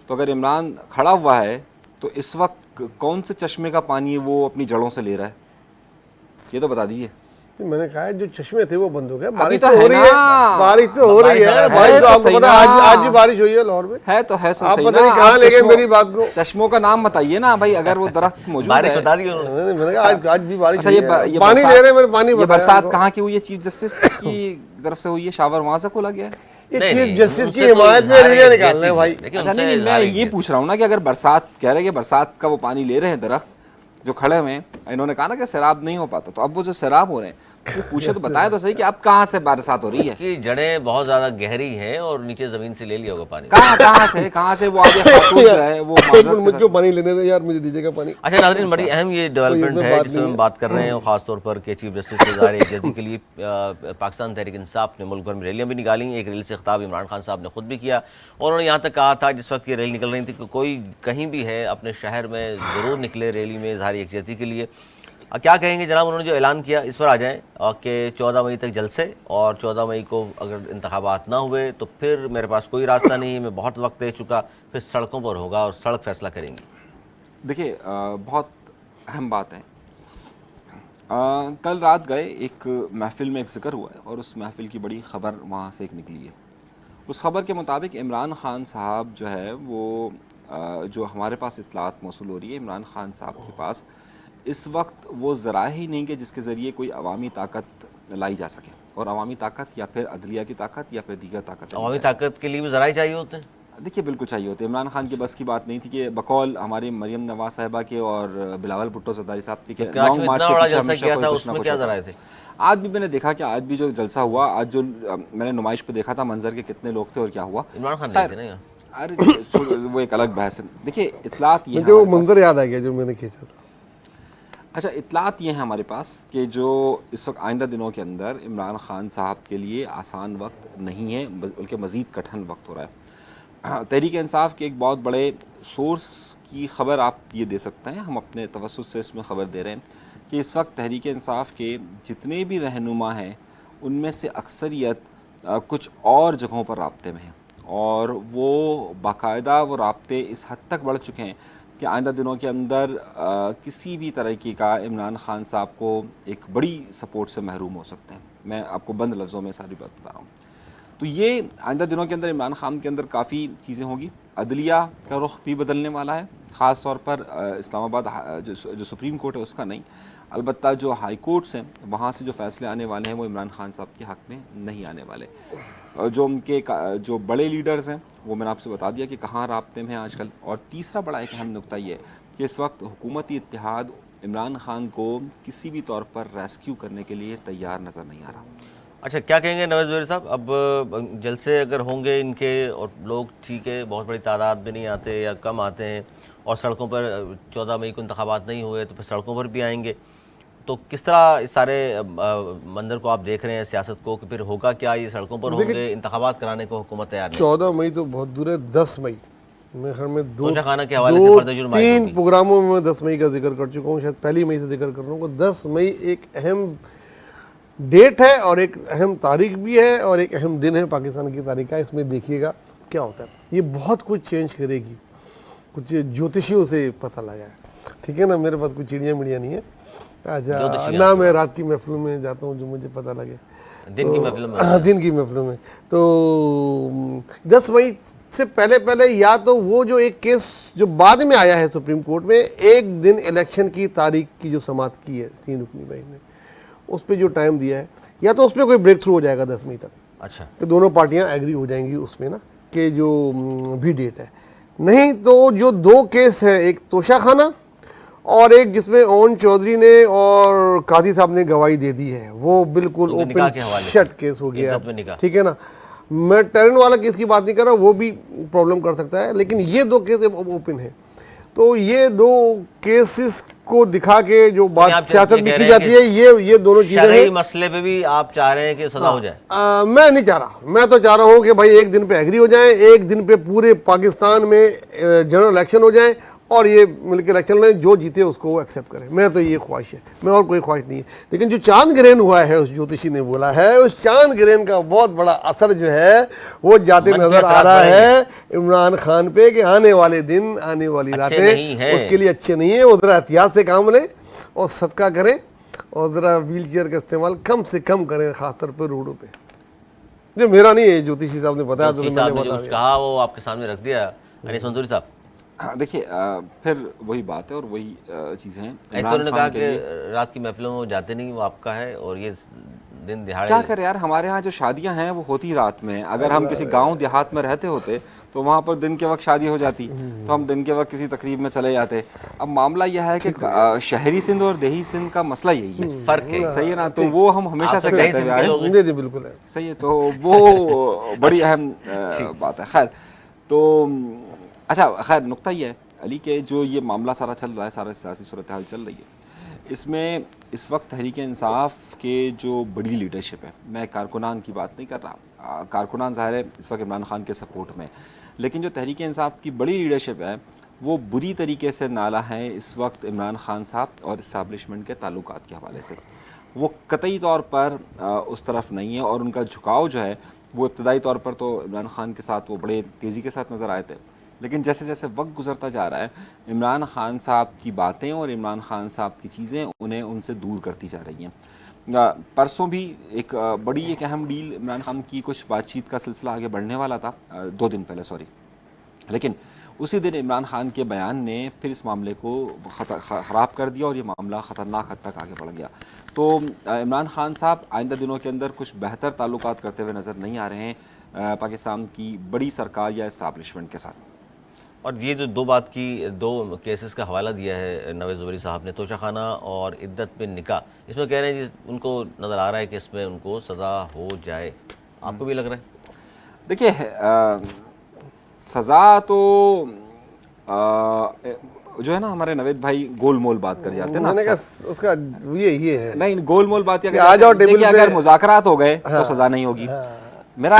तो अगर इमरान खड़ा हुआ है तो इस वक्त कौन से चश्मे का पानी वो अपनी जड़ों से ले रहा है, ये तो बता दीजिए। मैंने कहा है जो चश्मे थे वो बंद हो गए। बारिश तो हो रही है, बारिश तो हो रही है, बारिश तो आपको पता है आज भी बारिश हुई है लाहौर में। है तो है, आप पता नहीं कहाँ ले गए मेरी बात को। चश्मों का नाम बताइए ना भाई, अगर वो दरख्त मौजूद है। बता दिया उन्होंने। मैंने कहा आज भी बारिश। अच्छा, ये पानी दे रहे, मेरे पानी। ये बरसात कहाँ की हुई है? चीफ जस्टिस की तरफ से हुई है, शावर वहां से खोला गया है। चीफ जस्टिस की हिमायत में रैलियां निकालने हैं भाई। अच्छा नहीं, मैं ये पूछ रहा हूँ ना कि अगर बरसात, कह रहे हैं कि बरसात का वो पानी ले रहे हैं दरख्त जो खड़े हुए हैं, इन्होंने कहा ना कि सैराब नहीं हो पाता, तो अब वो जो सैराब हो रहे हैं तो पूछे तो बताए तो सही कि अब कहाँ से बरसात हो रही है? कि जड़ें बहुत ज्यादा गहरी हैं और नीचे जमीन से ले लिया होगा पानी। कहाँ से वो आगे खातून जो है वो मुझको पानी लेने दे यार, मुझे दीजिएगा पानी। अच्छा नाज़रीन, बड़ी अहम ये डेवलपमेंट है जिस पर हम बात कर रहे हैं, और खासतौर पर के चीफ जस्टिस के इज़हार यकजहती के लिए पाकिस्तान तहरीक इंसाफ ने मुल्क भर में रैलियाँ भी निकाली। एक रैली से खिताब इमरान खान साहब ने खुद भी किया और उन्होंने यहाँ तक कहा था जिस वक्त ये रैली निकल रही थी कि कोई कहीं भी है अपने शहर में ज़रूर निकले रैली में इज़हार यकजहती के लिए। क्या कहेंगे जनाब, उन्होंने जो ऐलान किया इस पर आ जाएं कि 14 मई तक जलसे और 14 मई को अगर इंतखाबात ना हुए तो फिर मेरे पास कोई रास्ता नहीं है, मैं बहुत वक्त दे चुका, फिर सड़कों पर होगा और सड़क फैसला करेंगी। देखिए, बहुत अहम बात है। कल रात गए एक महफ़िल में एक ज़िक्र हुआ है और उस महफ़िल की बड़ी ख़बर वहाँ से एक निकली है। उस ख़बर के मुताबिक इमरान खान साहब जो है वो जो हमारे पास इत्तलात मौसूल हो रही है, इमरान खान साहब के पास इस वक्त वो ज़राए ही नहीं कि जिसके ज़रिए कोई अवामी ताकत लाई जा सके। और अवामी ताकत या फिर अदलिया की ताकत या फिर दीगर ताकत। अवामी ताकत के लिए भी ज़रा ही चाहिए होते हैं। देखिए बिल्कुल चाहिए होते। इमरान खान की बस की बात नहीं थी कि बकौल हमारी मरियम नवाज साहिबा के और बिलावल भुट्टो सरदारी साहब की कराची में इतना बड़ा जलसा किया था, उसमें क्या ज़राए थे? आज भी मैंने देखा कि आज भी जो जलसा हुआ, आज जो मैंने नुमाइश पे देखा था मंजर के कितने लोग थे और क्या हुआ। इमरान खान नहीं थे ना यहाँ। अरे वो एक अलग बहस है। देखिए इतलात ये मुझे वो मंजर याद आ गया जो मैंने खींचा था। अच्छा, इतलात ये है हमारे पास कि जो इस वक्त आइंदा दिनों के अंदर इमरान खान साहब के लिए आसान वक्त नहीं है, बल्कि मज़ीद कठिन वक्त हो रहा है। तहरीक इंसाफ के एक बहुत बड़े सोर्स की ख़बर आप ये दे सकते हैं, हम अपने तवस्सुत से इसमें ख़बर दे रहे हैं कि इस वक्त तहरीक इंसाफ के जितने भी रहनुमा हैं उनमें से अक्सरियत कुछ और जगहों पर राब्ते में हैं, और वो बाकायदा वो राब्ते इस हद तक बढ़ चुके हैं कि आइंदा दिनों के अंदर किसी भी तरीके का इमरान खान साहब को एक बड़ी सपोर्ट से महरूम हो सकते हैं। मैं आपको बंद लफ्ज़ों में सारी बात बता रहा हूँ। तो ये आइंदा दिनों के अंदर इमरान खान के अंदर काफ़ी चीज़ें होंगी। अदलिया का रुख भी बदलने वाला है, ख़ास तौर पर इस्लामाबाद जो सुप्रीम कोर्ट है उसका नहीं, अलबत्ता जो हाई कोर्ट्स हैं वहाँ से जो फ़ैसले आने वाले हैं वो इमरान खान साहब के हक़ में नहीं आने वाले। जो उनके जो बड़े लीडर्स हैं वो मैंने आपसे बता दिया कि कहाँ राब्ते में हैं आजकल। और तीसरा बड़ा एक अहम नुक्ता ये है कि इस वक्त हुकूमती इत्तेहाद इमरान खान को किसी भी तौर पर रेस्क्यू करने के लिए तैयार नज़र नहीं आ रहा। अच्छा, क्या कहेंगे नवाज़ ज़ुबैर साहब? अब जलसे अगर होंगे इनके और लोग ठीक है बहुत बड़ी तादाद में नहीं आते या कम आते हैं, और सड़कों पर 14 मई को इंतखाबात नहीं हुए तो फिर सड़कों पर भी आएंगे, तो किस तरह इस सारे मंजर को आप देख रहे हैं सियासत को कि फिर होगा क्या? ये सड़कों पर होंगे, इंतखाबात कराने को हुकूमत तैयार नहीं। 14 मई तो बहुत दूर है, 10 मई मेरे ख्याल में तोशाखाना के हवाले से फर्द जुर्म आयद 3 होगी। प्रोग्रामों में 10 मई का जिक्र कर चुका हूँ, शायद पहली मई से जिक्र कर रहा हूँ। 10 मई एक अहम डेट है और एक अहम तारीख भी है और एक अहम दिन है पाकिस्तान की तारीख का। इसमें देखिएगा क्या होता है, ये बहुत कुछ चेंज करेगी। कुछ ज्योतिषियों से पता लगा है, ठीक है ना, मेरे पास कुछ चिड़िया मिड़िया नहीं है। अच्छा ना, मैं रात की महफिलों में जाता हूँ जो मुझे पता लगे, दिन की महफिलों में। दिन की महफिलों में। तो 10 मई से पहले या तो वो जो एक केस जो बाद में आया है सुप्रीम कोर्ट में, एक दिन इलेक्शन की तारीख की जो समाप्त की है 3 रुकनी बेंच ने, उस पर जो टाइम दिया है, या तो उसमें कोई ब्रेक थ्रू हो जाएगा 10 मई तक। अच्छा, तो दोनों पार्टियां एग्री हो जाएंगी उसमें ना कि जो भी डेट है। नहीं तो जो 2 केस है, एक तोशाखाना और एक जिसमें ओन चौधरी ने और कादी साहब ने गवाही दे दी है, वो बिल्कुल ओपन शट केस हो गया, ठीक है ना। मैं टेरन वाला केस की बात नहीं कर रहा, वो भी प्रॉब्लम कर सकता है, लेकिन ये 2 केस ओपन है। तो ये 2 केसेस को दिखा के जो बात सियासत में की जाती है, ये दोनों चीजें हैं। मसले पे भी आप चाह रहे हैं कि सजा हो जाए? मैं नहीं चाह रहा, मैं तो चाह रहा हूँ कि भाई एक दिन पे एग्री हो जाए, एक दिन पे पूरे पाकिस्तान में जनरल इलेक्शन हो जाए और ये मिलकर इलेक्शन में जो जीते उसको वो एक्सेप्ट करे। मैं तो ये ख्वाहिश है, मैं और कोई ख्वाहिश नहीं है। लेकिन जो चांद ग्रहण हुआ है, उस ज्योतिषी ने बोला है, उस चांद ग्रहण का बहुत बड़ा असर जो है वो जाते नजर आ रहा है इमरान खान पे कि आने वाले दिन, आने वाली रातें उसके लिए अच्छे नहीं है। वो जरा एहतियात से काम लें और सदका करें और ज़रा व्हील चेयर का इस्तेमाल कम से कम करें, खासतौर पर रोडों पर। जो मेरा नहीं है, ज्योतिषी साहब ने बताया तो मैंने कहा, वो आपके सामने रख दिया। अनीस मंसूरी साहब, देखिए फिर वही बात है और वही चीज़ें हैं। उन्होंने कहा कि रात की महफिलों में वो जाते नहीं, वो आपका है, और ये दिन दिहाड़े क्या करें यार, हमारे यहाँ जो शादियाँ हैं वो होती रात में। अगर हम किसी गांव देहात में रहते होते तो वहाँ पर दिन के वक्त शादी हो जाती, तो हम दिन के वक्त किसी तकरीब में चले जाते। अब मामला यह है कि शहरी सिंध और देही सिंध का मसला यही है, फर्क है, सही है ना। तो वो हम हमेशा से कहते हुए आए हैं, बिल्कुल है, सही है। तो वो बड़ी अहम बात है। खैर, तो अच्छा, खैर नुक्ता ये है अली के जो ये मामला सारा चल रहा है, सारा सियासी सूरत हाल चल रही है, इसमें इस वक्त तहरीक इंसाफ के जो बड़ी लीडरशिप है, मैं कारकुनान की बात नहीं कर रहा, कारकुनान ज़ाहिर है इस वक्त इमरान खान के सपोर्ट में, लेकिन जो तहरीक इंसाफ की बड़ी लीडरशिप है वो बुरी तरीके से नाला है इस वक्त इमरान खान साहब और इस्टेब्लिशमेंट के ताल्लुकात के हवाले से। वो कतई तौर पर उस तरफ नहीं है, और उनका झुकाव जो है वो इब्तदाई तौर पर तो इमरान खान के साथ वो बड़े तेज़ी के साथ नज़र आए थे, लेकिन जैसे जैसे वक्त गुजरता जा रहा है इमरान खान साहब की बातें और इमरान खान साहब की चीज़ें उन्हें उनसे दूर करती जा रही हैं। परसों भी एक बड़ी एक अहम डील इमरान खान की कुछ बातचीत का सिलसिला आगे बढ़ने वाला था, 2 दिन पहले सॉरी, लेकिन उसी दिन इमरान खान के बयान ने फिर इस मामले को ख़राब कर दिया और ये मामला ख़तरनाक हद तक आगे बढ़ गया। तो इमरान खान साहब आइंदा दिनों के अंदर कुछ बेहतर ताल्लुकात करते हुए नज़र नहीं आ रहे हैं पाकिस्तान की बड़ी सरकार या इस्टेब्लिशमेंट के साथ। और ये जो दो केसेस का हवाला दिया है नवेज़ ज़ुबैरी साहब ने, तोशाखाना और इद्दत बिन निकाह, इसमें कह रहे हैं जी उनको नज़र आ रहा है कि इसमें उनको सज़ा हो जाए। आपको भी लग रहा है? देखिए सज़ा तो जो है ना, हमारे नवेद भाई गोलमोल बात कर जाते हैं ना, मैंने कहा उसका ये है नहीं गोलमोल बात आ जाओ टेबल पे। अगर मुज़ाकरात हो गए तो सज़ा नहीं होगी। मेरा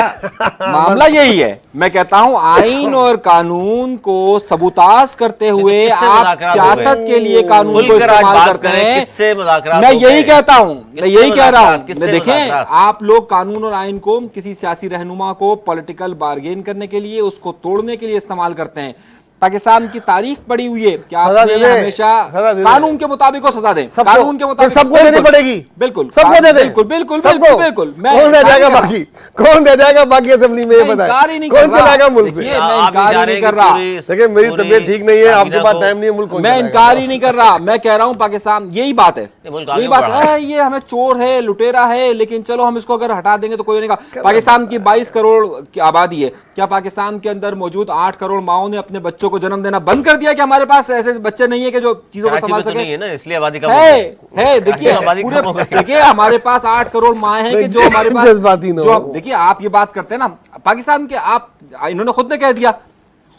मामला यही है, मैं कहता हूं आइन और कानून को सबूताज करते हुए आप सियासत के लिए कानून को इस्तेमाल करते हैं। मैं यही कहता हूं, मैं यही कह रहा हूं। देखें, आप लोग कानून और आइन को किसी सियासी रहनुमा को पॉलिटिकल बार्गेन करने के लिए, उसको तोड़ने के लिए इस्तेमाल करते हैं। पाकिस्तान की तारीख पड़ी हुई है कि आपने हमेशा कानून के मुताबिक को सजा दें, कानून के मुताबिक सबको देनी पड़ेगी, बिल्कुल सबको दे दें, बिल्कुल बिल्कुल बिल्कुल बिल्कुल। कौन रह जाएगा बाकी, कौन रह जाएगा बाकी असेंबली में, ये बताएं कौन चलाएगा मुल्क से? मैं इनकार ही नहीं कर रहा, देखिए मेरी तबीयत ठीक नहीं है, आपके पास टाइम नहीं है, मुल्क मैं इनकार ही नहीं कर रहा। मैं कह रहा हूं पाकिस्तान यही बात है, यही बात है, ये हमें चोर है, लुटेरा है, लेकिन चलो हम इसको अगर हटा देंगे तो कोई नहीं कहा। पाकिस्तान की 22 करोड़ की आबादी है, क्या पाकिस्तान के अंदर मौजूद 8 करोड़ माओं ने अपने बच्चों को जन्म देना बंद कर दिया कि हमारे पास ऐसे बच्चे नहीं है कि जो चीजों को संभाल सके? है ना, इसलिए आबादी कम है। देखिए हमारे पास 8 करोड़ माए हैं कि जो हमारे पास, जो देखिए आप ये बात करते हैं ना पाकिस्तान के, आप इन्होंने खुद ने कह दिया,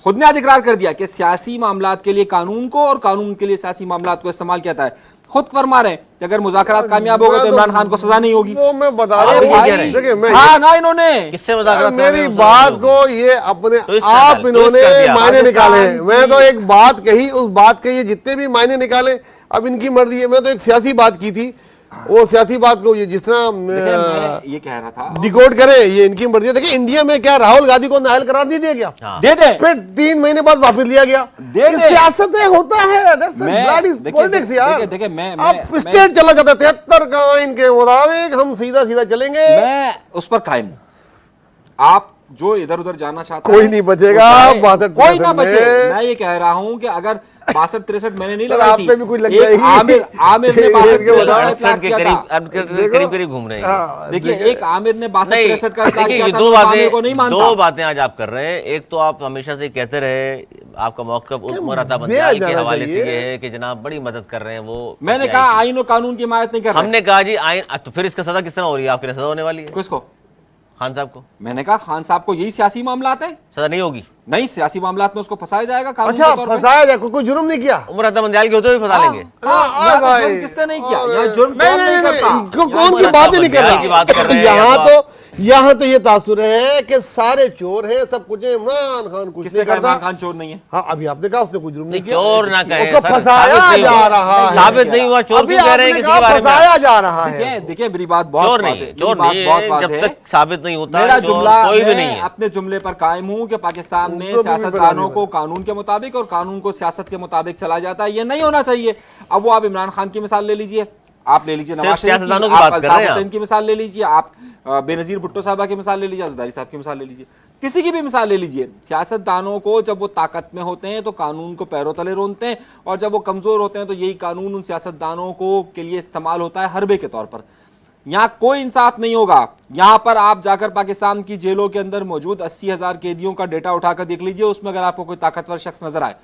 खुद ने आज इकरार कर दिया कि सियासी मामलात के लिए कानून को और कानून के लिए सियासी मामलात को इस्तेमाल किया है। खुद फरमा रहे हैं कि अगर मुज़ाकरात कामयाब होगा तो इमरान खान को सजा नहीं होगी। वो मैं बता रहा हूं, देखिए मैं हाँ ना, इन्होंने किससे मुज़ाकरात, मेरी बात को ये अपने आप इन्होंने मायने निकाले हैं। मैं तो एक बात कही, उस बात के ये जितने भी मायने निकाले अब इनकी मर्जी है। मैं तो एक सियासी बात की थी, वो सियासी बात को ये जिस तरह ये कह रहा था डिकोड करे, ये इनकी मर्जी है। देखिए इंडिया में क्या राहुल गांधी को नाअहल करार दे दिया गया, दे दे, फिर 3 महीने बाद वापस लिया गया। सियासत में होता है, पॉलिटिक्स यार। देखिए मैं स्टेट चला जाता है 73 का आइन के मुताबिक, हम सीधा सीधा चलेंगे, मैं उस पर कायम हूं। आप जो इधर उधर जाना चाहते कोई नहीं बचेगा, कोई ना बचे। मैं ये कह रहा हूं कि अगर 62-63 मैंने नहीं लगाई थी, भी कुछ लग एक आमिर ने 62-63 के करीब घूम रहे हैं। देखिए एक आमिर ने 62-63 का इकरार किया था, दो नहीं मानता। दो बातें आज आप कर रहे हैं। एक तो आप हमेशा से कहते रहे, आपका मौक़िफ़ उमर अता बंदयाल के हवाले से ये है कि जनाब बड़ी मदद कर रहे हैं वो। मैंने कहा आइन और कानून की हिमायत नहीं कर रहे। हमने कहा जी आइन, तो फिर इसका सजा किस तरह हो रही है? आपके लिए सजा होने वाली है। किसको? खान साहब को। मैंने कहा खान साहब को यही सियासी मामलात है, सजा नहीं होगी। नहीं, सियासी मामलात में उसको फंसाया जाएगा कानून अच्छा, के तौर पे। फंसाया जाए, कोई जुर्म नहीं किया, उमर अता बंदयाल के होते हुए फंसा लेंगे। जुर्म किसने नहीं किया? यहाँ जुर्म नहीं करता। कौन की बात नहीं कर रहा। यहाँ तो ये तासुर है कि सारे चोर हैं, सब कुछ है, इमरान खान कुछ नहीं करता। इमरान खान चोर नहीं है? हाँ, अभी आपने कहा उसने कुछ जुर्म नहीं किया। चोर ना कहे, उसको फंसाया जा रहा है, साबित नहीं हुआ, चोर क्यों कह रहे हैं? किसी के बारे में फंसाया जा रहा है। देखिए मेरी बात बहुत वाज़ेह है, चोर नहीं, जब तक साबित नहीं होता मेरा जुमला, कोई भी नहीं है। अपने जुमले पर कायम हूं कि पाकिस्तान में सियासतदानों को कानून के मुताबिक और कानून को सियासत के मुताबिक चला जाता है, ये नहीं होना चाहिए। अब वो आप इमरान खान की मिसाल ले लीजिए, आप ले लीजिए नवाज शरीफ की, आप अल्ताफ हुसैन की मिसाल ले लीजिए, आप बेनज़ीर भुट्टो साहबा की मिसाल ले लीजिए, ज़रदारी साहब की मिसाल ले लीजिए, किसी की भी मिसाल ले लीजिए। सियासतदानों को जब वो ताकत में होते हैं तो कानून को पैरों तले रोनते हैं, और जब वो कमज़ोर होते हैं तो यही कानून उन सियासतदानों को के लिए इस्तेमाल होता है हरबे के तौर पर। यहाँ कोई इंसाफ नहीं होगा। यहाँ पर आप जाकर पाकिस्तान की जेलों के अंदर मौजूद 80,000 कैदियों का डेटा उठाकर देख लीजिए, उसमें अगर आपको कोई ताकतवर शख्स नजर आए,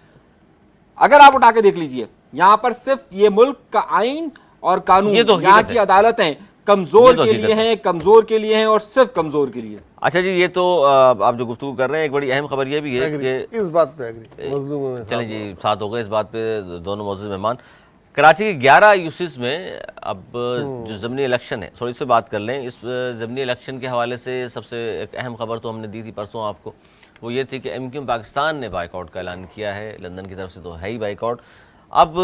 अगर आप उठा के देख लीजिए, यहाँ पर सिर्फ ये मुल्क का आइन और कानून, यहाँ की अदालतें कमजोर के लिए हैं, कमजोर के लिए हैं और सिर्फ कमजोर के लिए। अच्छा जी, ये तो आप जो गुफ्तगू कर रहे हैं, एक बड़ी अहम खबर ये भी है कि इस बात पे एग्री। चलें जी, साथ हो गए इस बात पे दोनों मौजूद मेहमान। कराची के 11 यूसीज में अब जो ज़मीनी इलेक्शन है, थोड़ी सी बात कर लें। इस ज़मीनी इलेक्शन के हवाले से सबसे एक अहम खबर तो हमने दी थी परसों आपको, वो ये थी कि MQ पाकिस्तान ने बाइकआउट का ऐलान किया है। लंदन की तरफ से तो है ही बाइकआउट। अब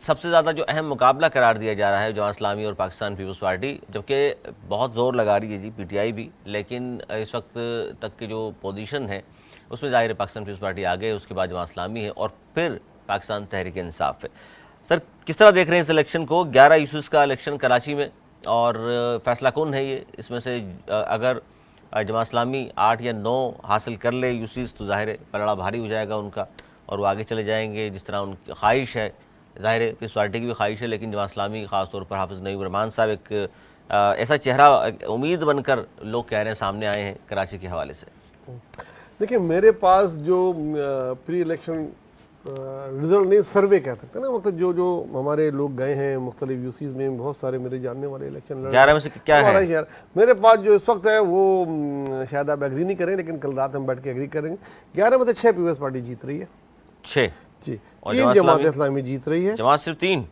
सबसे ज़्यादा जो अहम मुकाबला करार दिया जा रहा है जमात इस्लामी और पाकिस्तान पीपल्स पार्टी, जबकि बहुत ज़ोर लगा रही है जी PTI भी, लेकिन इस वक्त तक की जो पोजीशन है उसमें ज़ाहिर है पाकिस्तान पीपल्स पार्टी आगे, उसके बाद जमात इस्लामी है और फिर पाकिस्तान तहरीक इंसाफ है। सर, किस तरह देख रहे हैं इस इलेक्शन को? 11 यूसीज का इलेक्शन कराची में, और फैसला कौन है ये? इसमें से अगर जमात इस्लामी 8 या 9 हासिल कर ले यूसीज तो ज़ाहिर है पलड़ा भारी हो जाएगा उनका और वो आगे चले जाएंगे जिस तरह उनकी ख्वाहिश है, ज़ाहिर है पीस पार्टी की भी ख्वाहिश है, लेकिन जमात इस्लामी ख़ासतौर पर हाफिज़ नईम रहमान साहब एक ऐसा चेहरा, उम्मीद बनकर लोग कह रहे हैं, सामने आए हैं कराची के हवाले से। देखिए, मेरे पास जो प्री इलेक्शन रिजल्ट नहीं, सर्वे कह सकते हैं ना, मतलब जो जो हमारे लोग गए हैं मुख्तलिफ यूसीज में, बहुत सारे मेरे जानने वाले इलेक्शन लड़ 11 में से क्या है? शहर मेरे पास जो इस वक्त है वो शायद आप एग्री नहीं करें, लेकिन कल रात हम बैठ के एग्री करेंगे। 11 में से 6 पीपल्स पार्टी जीत रही है, 6 जी, और 3 जमात इस्लामी जीत रही है। जमात सिर्फ 3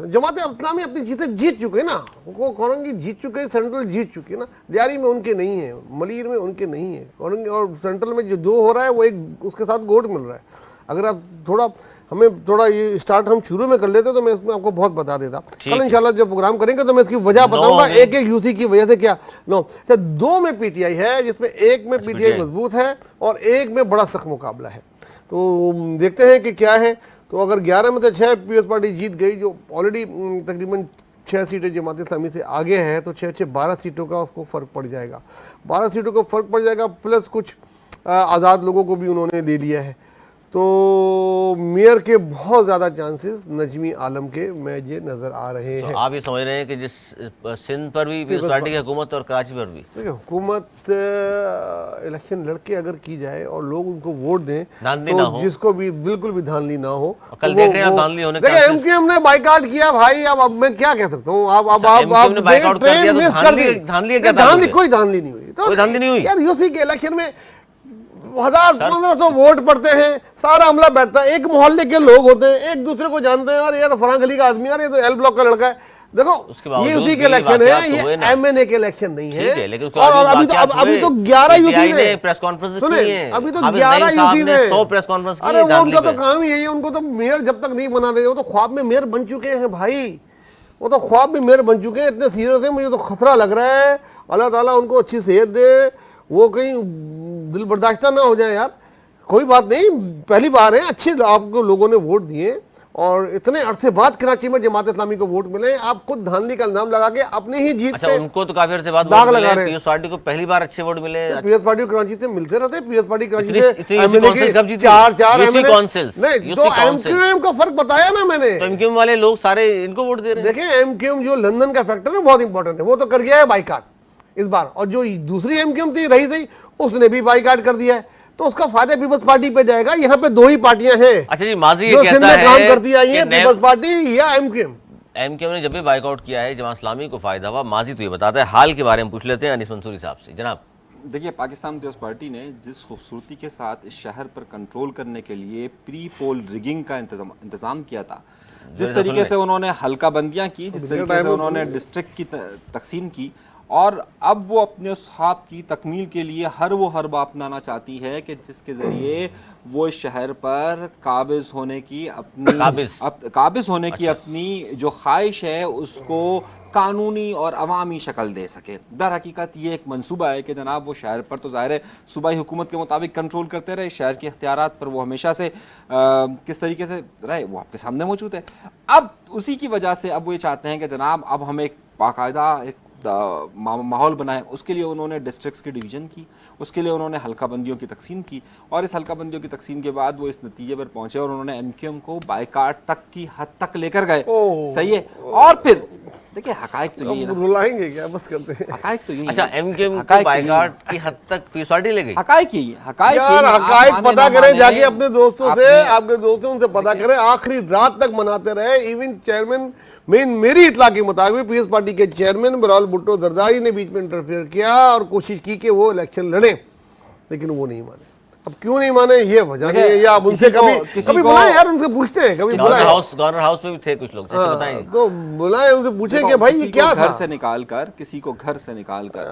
जमात इस्लामी अपनी जीत चुके हैं ना, वो कौरंगी जीत चुके हैं, सेंट्रल जीत चुके हैं ना, दियारी में उनके नहीं है, मलीर में उनके नहीं है, कौरंगी और सेंट्रल में जो 2 हो रहा है वो एक उसके साथ गोट मिल रहा है। अगर आप थोड़ा ये स्टार्ट हम शुरू में कर लेते तो मैं इसमें आपको बहुत बता देता। कल इंशाल्लाह जब प्रोग्राम करेंगे तो मैं इसकी वजह बताऊंगा, एक एक यूसी की वजह से क्या। 2 में पीटीआई है, जिसमें एक में पीटीआई मजबूत है और एक में बड़ा सख्त मुकाबला है। तो देखते हैं कि क्या है। तो अगर 11 में से 6 पीपल्स पार्टी जीत गई, जो ऑलरेडी तकरीबन 6 सीटें जमात इस्लामी से आगे है, तो 6 12 सीटों का उसको फ़र्क पड़ जाएगा, 12 सीटों का फ़र्क पड़ जाएगा, प्लस कुछ आज़ाद लोगों को भी उन्होंने ले लिया है। तो मेयर के बहुत ज़्यादा चांसेस नजमी आलम के मुझे नज़र आ रहे हैं। तो आप ये समझ रहे हैं कि जिस सिंध पर भी पीपल्स पार्टी की हुकूमत और कराची पर भी देखिए, हुकूमत इलेक्शन लड़के अगर की जाए और लोग उनको वोट दें, धांधली ना तो हो, जिसको भी बिल्कुल भी धांधली ना हो। कल देख रहे हैं आप धांधली होने का। देखिए, एमक्यूएम ने बाइकाट किया भाई, अब मैं क्या कह सकता हूँ। आप ट्रेन मिस कर दी, धांधली कोई धांधली नहीं हुई, कोई धांधली नहीं हुई यार। यूसी के इलेक्शन में 1000-1500 वोट पड़ते हैं, सारा अमला बैठता है, एक मोहल्ले के लोग होते हैं, एक दूसरे को जानते हैं, और ये तो फलां गली का आदमी है, ये तो एल ब्लॉक का लड़का है। देखो, ये उसी के इलेक्शन है, ये एमएनए के इलेक्शन नहीं है। और अभी तो 11 यूसी ने प्रेस कॉन्फ्रेंस सुने, अभी तो 11 यूसी ने 100 प्रेस कॉन्फ्रेंस की। अरे वो उनका तो काम ही यही है, उनको तो मेयर जब तक नहीं बना दे, वो तो ख्वाब में मेयर बन चुके हैं भाई, वो तो ख्वाब में मेयर बन चुके हैं। इतने सीरियस है, मुझे तो खतरा लग रहा है। अल्लाह ताला उनको अच्छी सेहत दे, वो कहीं दिल बर्दाश्त ना हो जाए यार। कोई बात नहीं, पहली बार है, अच्छे आपको लोगों ने वोट दिए और इतने अरसे बाद कराची में जमात इस्लामी को वोट मिले। आप खुद धांधली का इल्जाम लगा के अपनी ही जीत पे उनको तो काफी अरसे बाद दाग लगा रहे हैं। पीपल्स पार्टी को पहली बार अच्छे वोट मिले। पीपल्स पार्टी को कराची से मिलते रहते, पीपल्स पार्टी कराची से 4 नहीं, तो एमक्यूएम का फर्क बताया ना मैंने। तो एमक्यूएम वाले लोग सारे इनको वोट दे रहे हैं। देखिए, एमक्यूएम जो लंदन का फैक्टर है बहुत इंपॉर्टेंट है, वो तो कर गया है बाइकाट इस बार, और जो दूसरी एमक्यूएम थी रही थी उसने भी बाइकाट कर दिया है, तो उसका फायदा पीपल्स पार्टी पे जाएगा। यहाँ पे 2 ही पार्टियां हैं। अच्छा जी, माजी ये कहता है काम करती आई है, पीपल्स पार्टी या एमक्यूएम। एमक्यूएम ने जब भी बाइकआउट किया है जमात इस्लामी को फायदा हुआ, माजी तो ये बताता है। हाल के बारे में पूछ लेते हैं अनीस मंसूरी साहब से। जनाब, देखिए, पाकिस्तान पीपल्स पार्टी ने जिस खूबसूरती के साथ इस शहर पर कंट्रोल करने के लिए प्री पोल रिगिंग का इंतजाम किया था, जिस तरीके से उन्होंने हल्का बंदियाँ की, जिस तरीके से उन्होंने डिस्ट्रिक्ट की तकसीम की, और अब वो अपने उस ख्वाब की तकमील के लिए हर वो हरबा अपनाना चाहती है कि जिसके ज़रिए वो इस शहर पर काबिज होने की अपनी जो ख्वाहिश है उसको कानूनी और अवामी शक्ल दे सके। दर हकीकत ये एक मंसूबा है कि जनाब वो शहर पर तो ज़ाहिर है सूबाई हुकूमत के मुताबिक कंट्रोल करते रहे, शहर के इख्तियारात पर वो हमेशा से किस तरीके से रहे वो आपके सामने मौजूद है। अब उसी की वजह से अब वो ये चाहते हैं कि जनाब अब हम एक बाकायदा एक माहौल बनाए। उसके लिए उन्होंने डिस्ट्रिक्ट्स की डिवीज़न की, उसके लिए उन्होंने हल्का बंदियों की तकसीम की, और इस हल्का बंदियों की तकसीम के बाद वो इस नतीजे पर पहुंचे और उन्होंने एमक्यूएम को बाइकाट तक की हद तक लेकर गए। सही है। और फिर देखिए, हकायक तो यही है, रुलाएंगे क्या, बस करते हैं। हकायक तो यही। अच्छा, एमक्यूएम को बाइकाट की हद तक पीपल्स पार्टी ले गई। हकायक यही, हकायक पता करें जाके अपने दोस्तों से, आपके दोस्तों से पता करें। आखिरी रात तक मनाते रहे। इवन चेयरमैन मेरी इतला के मुताबिक पीपल्स पार्टी के चेयरमैन बिलावल भुट्टो जरदारी ने बीच में इंटरफेयर किया और कोशिश की कि वो इलेक्शन लड़े, लेकिन वो नहीं माने। अब क्यों नहीं माने ये वजह नहीं है, या आप उनसे कभी बुलाएं यार, उनसे पूछते हैं, कभी बुलाएं। गवर्नर हाउस में भी थे कुछ लोग, बताएं तो बुलाएं, उनसे पूछे कि भाई क्या था। घर से निकाल कर, किसी को घर से निकाल कर,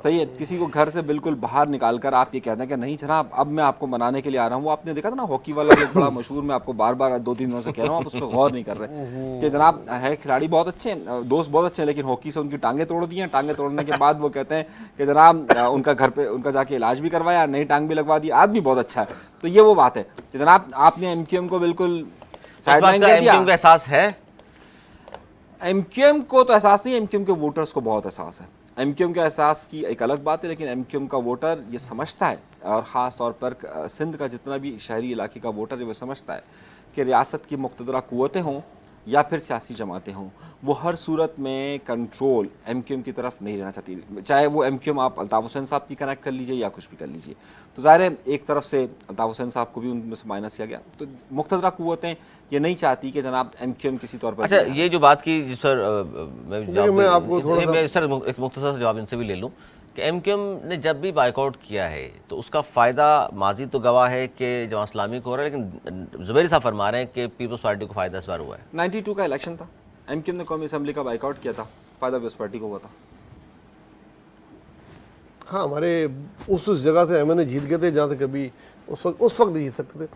सही है, किसी को घर से बिल्कुल बाहर निकाल कर आप ये कहते हैं कि नहीं जनाब अब मैं आपको मनाने के लिए आ रहा हूँ। वो आपने देखा था ना हॉकी वाला एक बड़ा मशहूर, मैं आपको बार बार 2-3 दिनों से कह रहा हूँ, आप उस पर गौर नहीं कर रहे कि जनाब है खिलाड़ी बहुत अच्छे हैं, दोस्त बहुत अच्छे हैं, लेकिन हॉकी से उनकी टांगें तोड़ दी हैं। टांगें तोड़ने के बाद वो कहते हैं कि जनाब उनका घर पे उनका जाके इलाज भी करवाया, नई टांग भी लगवा दी, आदमी बहुत अच्छा है। तो ये वो बात है कि जनाब आपने एमक्यूएम को बिल्कुल साइडलाइन कर दिया। एहसास है एमक्यूएम को तो एहसास नहीं, एमक्यूएम के वोटर्स को बहुत एहसास है। एमक्यूएम के एहसास की एक अलग बात है, लेकिन एमक्यूएम का वोटर ये समझता है, और ख़ास तौर पर सिंध का जितना भी शहरी इलाके का वोटर है वो समझता है कि रियासत की मुक़्तदरा क़ुव्वतें हों या फिर सियासी जमातें हों, वो हर सूरत में कंट्रोल एमक्यूएम की तरफ नहीं रहना चाहती। चाहे वो एमक्यूएम आप अल्ताफ़ हुसैन साहब की कनेक्ट कर लीजिए या कुछ भी कर लीजिए। तो ज़ाहिर है एक तरफ से अल्ताफ़ हुसैन साहब को भी उनमें से माइनस किया गया, तो मुक़्तदरा क़ुव्वतें ये नहीं चाहती कि जनाब एमक्यूएम किसी तौर पर। अच्छा, ये जो बात की जिस पर मैं आपको थोड़ा सा सर एक मुख्तसर जवाब इनसे भी ले लूँ कि एमक्यूएम ने जब भी बाइकआउट किया है तो उसका फ़ायदा माजी तो गवाह है कि जमात इस्लामी को हो रहा है, लेकिन ज़ुबैर साहब फरमा रहे हैं कि पीपल्स पार्टी को फ़ायदा इस बार हुआ है। 92 का इलेक्शन था, एमक्यूएम ने कौमी असम्बली का बाइकआउट किया था, फ़ायदा पीपल्स पार्टी को हुआ था। हाँ, हमारे उस जगह से एमएनए जीत गए थे जहाँ से कभी उस वक्त जीत सकते थे।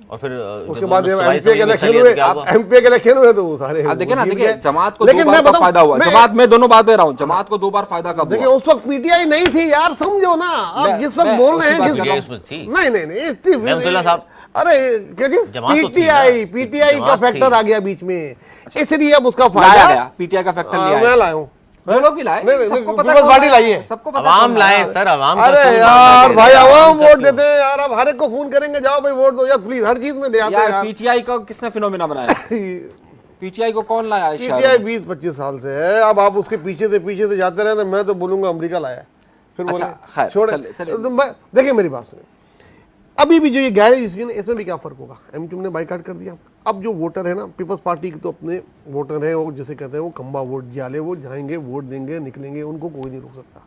और फिर उसके बाद एमपी के इलेक्शन हुए, एमपी के इलेक्शन हुए तो वो सारे देखिए ना, जीत देखिए गए। जमात को लेकिन 2 मैं बार बताऊं, फायदा हुआ, मैं- जमात में दोनों बात दे रहा हूँ, जमात को 2 बार फायदा कब देखिए हुआ? उस वक्त पीटीआई नहीं थी यार, समझो ना आप जिस वक्त मैं बोल उसी रहे बात हैं कर रहा हूं। इसमें थी। नहीं इतनी मेहमतुल्लाह साहब, अरे क्या चीज जमात तो थी पीटीआई ना, पीटीआई का जमात फैक्टर थी। आ गया बीच में, इसलिए अब उसका लाया फायदा गया, पीटीआई का फैक्टर मैं लिया लाया हूँ। जो लोग भी लाए, नहीं, सबको नहीं, पता पीपल्स कौन पार्टी लाया, लाई है। सबको पता अवाम कौन लाए लाया। सर, अवाम अरे का यार भाई अवाम अवाम का वोट क्यों? देते हैं यार, अब हर एक को फोन करेंगे, जाओ भाई वोट दो यार प्लीज, हर चीज में दे आते हैं यार यार। पीटीआई को किसने फिनोमिना बनाया? पीटीआई को कौन लाया इस शहर पीटीआई में? 20-25 साल से है, अब आप उसके पीछे से जाते रहे तो मैं तो बोलूंगा अमेरिका लाया। फिर अच्छा, बोले खैर, छोड़े चलिए। तो देखिए मेरी बात सुनिए, अभी भी जो ये गैर यूनियन है इसमें भी क्या फर्क होगा, एमक्यूएम ने बाइकाट कर दिया। अब जो वोटर है ना, पीपल्स पार्टी के तो अपने वोटर है, वो जिसे कहते हैं वो खंबा वोट जाले, वो जाएंगे वोट देंगे निकलेंगे, उनको कोई नहीं रोक सकता।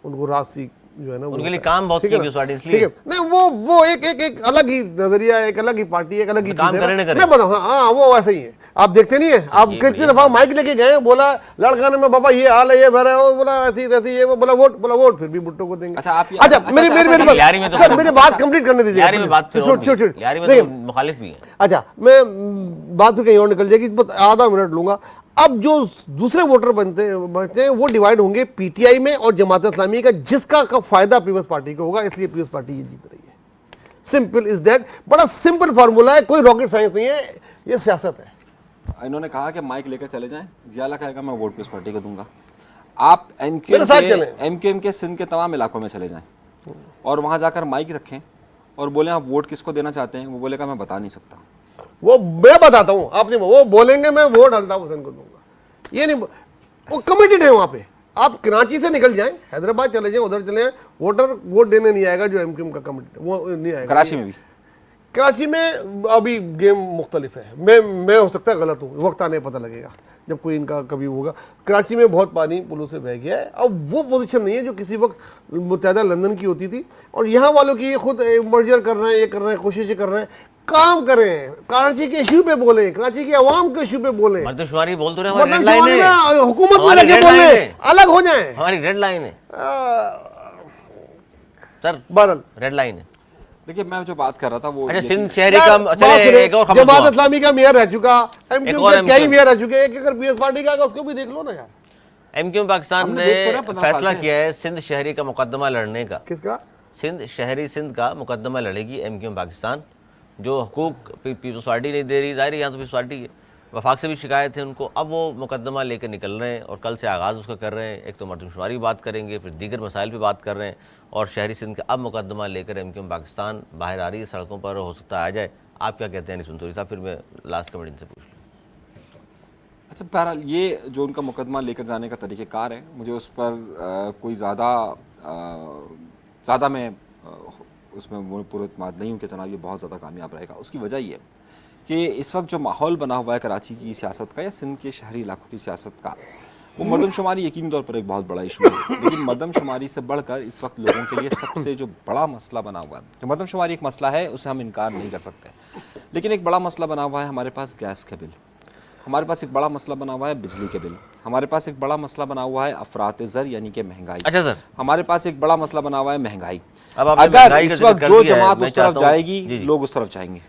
उनको राशि जो है ना उनके लिए काम बहुत ठीक है की ना? पीपल्स पार्टी, इसलिए ठीक है, नहीं वो एक अलग ही नजरिया, एक अलग ही पार्टी, एक अलग ही काम चीज़ है करे ना। ना करे। मैं बताऊं, हाँ वो वैसे ही है, आप देखते नहीं है, आप ये कितनी बढ़िया दफा माइक लेके गए, बोला लड़का ने मैं बाबा ये हाल है ये भरा है, वो बोला ऐसी तैसी ये, वो बोला वोट, फिर भी भुट्टो को देंगे। अच्छा, आप ये- अच्छा अच्छा, मेरी अच्छा, मेरी अच्छा, मेरी यारी में तो बात सब- मेरी बात कंप्लीट करने दीजिए। यारी में बात फिर और भी है। यारी में तो मुखालिफ भी है। अच्छा मैं बात तो कहीं और निकल जाएगी, बस आधा मिनट लूंगा। अब जो दूसरे वोटर बचते हैं वो डिवाइड होंगे पीटीआई में और जमात इस्लामी का, जिसका का फायदा पीपल्स पार्टी को होगा, इसलिए पीपल्स पार्टी ये जीत रही है। सिंपल इज दैट, बड़ा सिंपल फार्मूला है, कोई रॉकेट साइंस नहीं है, ये सियासत है। इन्होंने कहा कि माइक लेकर चले जाएं, जियाला कहेगा मैं वोट पीपल्स पार्टी को दूंगा। आप मेरे साथ चलें। एमक्यूएम के सिंध के तमाम इलाकों में चले जाएं और वहां जाकर माइक रखें और बोले आप वोट किसको देना चाहते हैं, वो बोलेगा मैं बता नहीं सकता। वो मैं बताता हूं, आप नहीं, वो बोलेंगे मैं वोट अल्ताफ हुसैन को दूंगा, ये नहीं, वो कमिटेड है वहां पे। आप कराची से निकल जाएं, हैदराबाद चले जाएं, उधर चले जाएं, वोटर वोट देने नहीं आएगा जो एमक्यूएम का कमिटेड, वो नहीं आएगा। कराची में भी कराची में अभी गेम मुख्तलिफ है, मैं हो सकता है गलत हूँ, वक्त आने पता लगेगा जब कोई इनका कभी होगा। कराची में बहुत पानी पुलों से बह गया है, अब वो पोजीशन नहीं है जो किसी वक्त मुत्तहदा लंदन की होती थी। और यहाँ वालों की ये खुद मर्जर कर रहे हैं, ये कर रहे हैं, कोशिशें कर रहे हैं, काम करें, कराची के इशू पे बोले, कराची के अवाम के इशू पे बोले, मर्दमशुमारी बोल तो रहे हैं, मतलब हमारी रेड लाइन है, हुकूमत में हमारी लगे रेड बोले, लाइन है। अलग हो जाए हमारी रेड लाइन है सर, बहरहाल। रेड लाइन है। देखिए मैं जो बात कर रहा था वो अच्छा, ये सिंध थी- शहरी यार, का, बात चले सुनिए, एक और खबर जमात दूं आप। इस्लामी का मेयर रह चुका, एक एमक्यूएम और के कई MQM मेयर रह चुके, एक अगर पीएस पार्टी का उसको भी देख लो ना यार। एमक्यूएम पाकिस्तान हमने ने देख तो रहा 15 साल फैसला से। किया है सिंध शहरी का मुकदमा लड़ने का। किसका? सिंध का मुकदमा लड़ेगी एमक्यूएम पाकिस्तान। जो हुकूक पीपल्स पार्टी नहीं दे रही, जाहिर है यहाँ तो पीपल्स पार्टी है, वफाक से भी शिकायत है उनको, अब वो मुकदमा लेकर निकल रहे हैं और कल से आगाज़ उसका कर रहे हैं। एक तो मर्दमशुमारी की बात करेंगे, फिर दीगर मसाइल पे बात कर रहे हैं, और शहरी सिंध का अब मुकदमा लेकर एमक्यूएम पाकिस्तान बाहर आ रही है, सड़कों पर हो सकता है आ जाए। आप क्या कहते हैं निसुंतोरी साहब? फिर मैं लास्ट कमेंट इनसे पूछ लूँ। अच्छा, बहरहाल ये जो उनका मुकदमा लेकर जाने का तरीक़ेकार है, मुझे उस पर कोई ज़्यादा मैं उसमें वो पुरअतमाद नहीं हूँ कि जनाब ये बहुत ज़्यादा कामयाब रहेगा। उसकी वजह ये है कि इस वक्त जो माहौल बना हुआ है कराची की सियासत का या सिंध के शहरी इलाकों की सियासत का, वो मरदमशुमारी यकीनी तौर पर एक बहुत बड़ा इशू है, लेकिन मरदमशुमारी से बढ़कर इस वक्त लोगों के लिए सबसे जो बड़ा मसला बना हुआ है, जो मरदमशुमारी एक मसला है उसे हम इनकार नहीं कर सकते, लेकिन एक बड़ा मसला बना हुआ है हमारे पास गैस के बिल, हमारे पास एक बड़ा मसला बना हुआ है बिजली के बिल, हमारे पास एक बड़ा मसला बना हुआ है अफरात ज़र यानी कि महंगाई। अच्छा सर, हमारे पास एक बड़ा मसला बना हुआ है महंगाई। अब आपने अगर महंगाई का इस जिक्र वक्त कर जो दिया है, जमात मैं उस तरफ चाहता हूँ- जाएगी, जी, जी। लोग उस तरफ जाएंगे।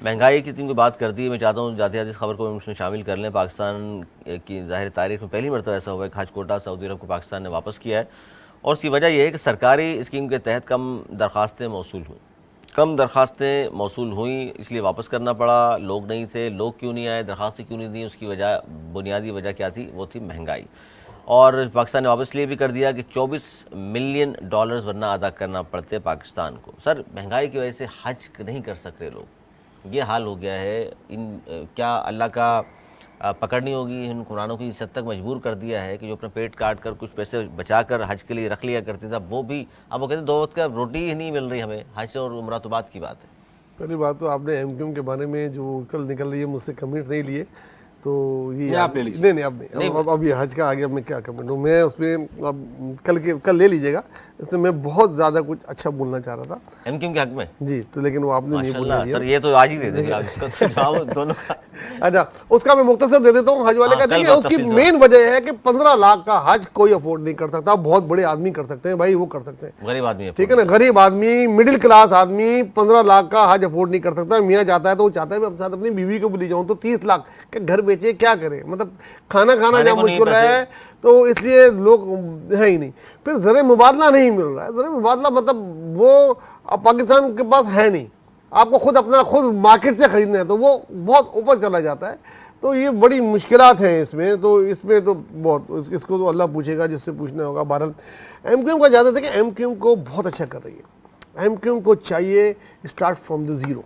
महंगाई की तुमने बात कर दी है, मैं चाहता हूँ जाते जाते इस खबर को हम उसमें शामिल कर लें। पाकिस्तान की ज़ाहिर तारीख में पहली मरतबा ऐसा हुआ है कि हज कोटा सऊदी अरब को पाकिस्तान ने वापस किया है, और उसकी वजह यह है कि सरकारी स्कीम के तहत कम दरख्वास्तें मौसूल हुई, इसलिए वापस करना पड़ा। लोग नहीं थे, लोग क्यों नहीं आए, दरख्वास्तें क्यों नहीं दी, उसकी वजह, बुनियादी वजह क्या थी? वो थी महंगाई। और पाकिस्तान ने वापस इसलिए भी कर दिया कि $24 मिलियन वरना अदा करना पड़ते पाकिस्तान को। सर, महंगाई की वजह से हज नहीं कर सक रहे लोग, ये हाल हो गया है। क्या अल्लाह का पकड़ नहीं होगी? इन कुरानों की इस हद तक मजबूर कर दिया है कि जो अपना पेट काट कर कुछ पैसे बचा कर हज के लिए रख लिया करते थे, वो भी अब वो कहते हैं 2 वक्त का रोटी ही नहीं मिल रही हमें। हज और उम्रा तो बात की बात है। पहली बात तो आपने एमक्यूएम के बारे में जो कल निकल रही है मुझसे कमेंट नहीं लिए, तो ये नहीं, आप ले लीजिए। नहीं आप नहीं, अब ये हज का आ गया, मैं क्या कमेंट दूँ मैं उसमें। अब कल ले लीजिएगा, इसमें मैं बहुत ज़्यादा कुछ अच्छा बोलना चाह रहा था एमक्यूएम के हक में जी, तो लेकिन वो आपने नहीं बोला सर। ये तो आज ही दे देंगे आप इसका तो जवाब दोनों का। अच्छा, उसका मैं मुख्तसर दे देता हूँ हज वाले का। कल देखिए, बात उसकी तफसील से मेन वजह है कि 15 लाख का हज कोई अफोर्ड नहीं कर सकता। बहुत बड़े आदमी कर सकते हैं भाई, वो कर सकते हैं, गरीब आदमी है, ठीक है ना। गरीब आदमी, मिडिल क्लास आदमी 15 लाख का हज अफोर्ड नहीं कर सकता। मियाँ चाहता है तो वो चाहता है मैं अपने साथ अपनी बीवी को भी ले जाऊँ, तो 30 लाख के घर बेचे क्या करे, मतलब खाना जहाँ को नहीं मुश्किल है, तो इसलिए लोग है ही नहीं। फिर ज़र मुबादला नहीं मिल रहा है। ज़र मुबादला मतलब वो अब पाकिस्तान के पास है नहीं, आपको खुद मार्केट से खरीदना है, तो वो बहुत ऊपर चला जाता है। तो ये बड़ी मुश्किलात हैं इसमें, तो इसमें तो बहुत इसको तो अल्लाह पूछेगा जिससे पूछना होगा। बहरहाल एमक्यूएम का ज़्यादा था कि एमक्यूएम को बहुत अच्छा कर रही है। एमक्यूएम को चाहिए स्टार्ट फ्रॉम द ज़ीरो,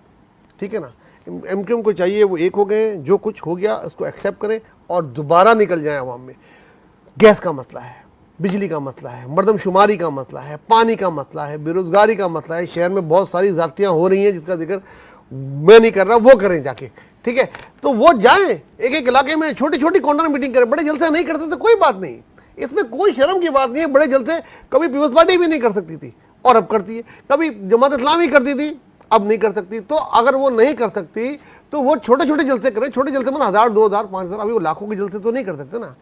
ठीक है ना। एमक्यूएम को चाहिए वो एक हो गए, जो कुछ हो गया उसको एक्सेप्ट करें और दोबारा निकल जाए आवाम में। गैस का मसला है, बिजली का मसला है, मर्दमशुमारी का मसला है, पानी का मसला है, बेरोज़गारी का मसला है। शहर में बहुत सारी ज़्यादतियाँ हो रही हैं जिसका जिक्र मैं नहीं कर रहा, वो करें जाके, ठीक है। तो वो जाएं एक एक इलाके में, छोटी छोटी कॉर्नर मीटिंग करें। बड़े जलसे नहीं करते तो कोई बात नहीं, इसमें कोई शर्म की बात नहीं है। बड़े जलसे कभी पीपल्स पार्टी भी नहीं कर सकती थी और अब करती है, कभी जमात इस्लामी करती थी अब नहीं कर सकती। तो अगर वो नहीं कर सकती तो वो छोटे छोटे जलसे करें। छोटे जलसे मतलब 1000, 2000, 5000, अभी वो लाखों के जलसे तो नहीं कर सकते ना।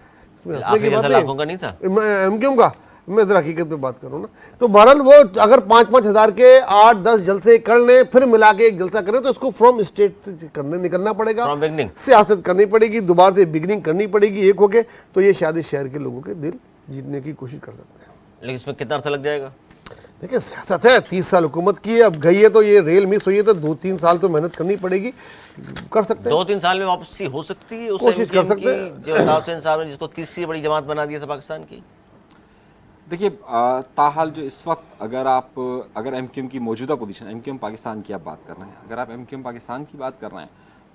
लाखों का नहीं था एमक्यूएम का, मैं जरा हकीकत पे बात करूँ ना, तो बहरहाल वो अगर 5-5 हज़ार के 8-10 जलसे कर लें, फिर मिला के एक जलसा करें, तो इसको फ्रॉम स्टेट करने निकलना पड़ेगा, सियासत करनी पड़ेगी, दोबारा से बिगनिंग करनी पड़ेगी एक होके, तो ये शायद इस शहर के लोगों के दिल जीतने की कोशिश कर सकते हैं। लेकिन इसमें कितना अर्थ लग जाएगा? देखिए, सियासत है, 30 साल हुकूमत की है, अब गई है तो ये रेल मिस हुई है तो 2-3 साल तो मेहनत करनी पड़ेगी, कर सकते हैं। 2-3 साल में वापसी हो सकती है, कोशिश कर सकते हैं। जो अल्ताफ हुसैन साहब ने जिसको तीसरी बड़ी जमात बना दिया था पाकिस्तान की। देखिए, ताहाल जो इस वक्त अगर एमक्यूएम की मौजूदा पोजीशन, एमक्यूएम पाकिस्तान की आप बात कर रहे हैं, अगर आप एमक्यूएम पाकिस्तान की बात कर रहे हैं,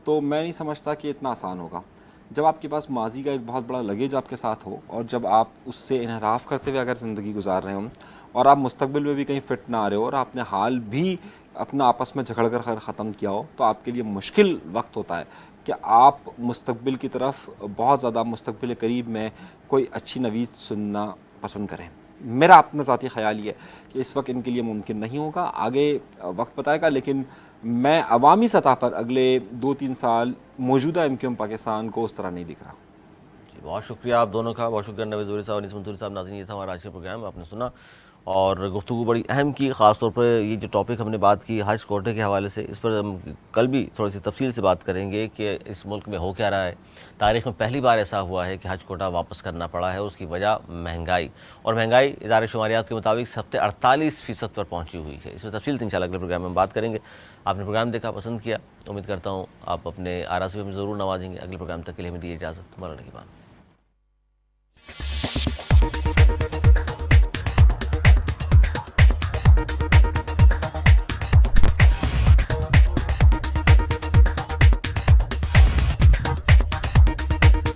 तो मैं नहीं समझता कि इतना आसान होगा। जब आपके पास माजी का एक बहुत बड़ा लगेज आपके साथ हो और जब आप उससे इनहराफ करते हुए अगर ज़िंदगी गुजार रहे हों और आप मुस्तकबिल में भी कहीं फ़िट ना आ रहे हो और आपने हाल भी अपना आपस में झगड़ कर ख़त्म किया हो, तो आपके लिए मुश्किल वक्त होता है कि आप मुस्तकबिल की तरफ बहुत ज़्यादा, मुस्तकबिल करीब में कोई अच्छी नवीद सुनना पसंद करें। मेरा अपना ज़ाती ख़याल ये है कि इस वक्त इनके लिए मुमकिन नहीं होगा, आगे वक्त बताएगा। लेकिन मैं अवामी सतह पर अगले 2-3 साल मौजूदा एमक्यूएम पाकिस्तान को उस तरह नहीं दिख रहा। जी, बहुत शुक्रिया आप दोनों का, बहुत शुक्रिया नवीद ज़ुहरी साहब और अनीस मंसूरी साहब। नाज़रीन, ये था हमारा आज का प्रोग्राम, आपने सुना और गुफ्तगू बड़ी अहम की, ख़ास तौर पर ये जो टॉपिक हमने बात की हज कोटे के हवाले से, इस पर हम कल भी थोड़ी सी तफसील से बात करेंगे कि इस मुल्क में हो क्या रहा है। तारीख़ में पहली बार ऐसा हुआ है कि हज कोटा वापस करना पड़ा है, उसकी वजह महंगाई, और महंगाई इदारे शुमारियात के मुताबिक 48% पर पहुँची हुई है। इसमें तफसील से इंशाल्लाह अगले प्रोग्राम में हम बात करेंगे। आपने प्रोग्राम देखा, पसंद किया, उम्मीद करता हूँ आप अपने आरा से भी हमें ज़रूर नवाजेंगे। अगले प्रोग्राम तक के लिए हमें दी इजाज़त। मौलाना की बात।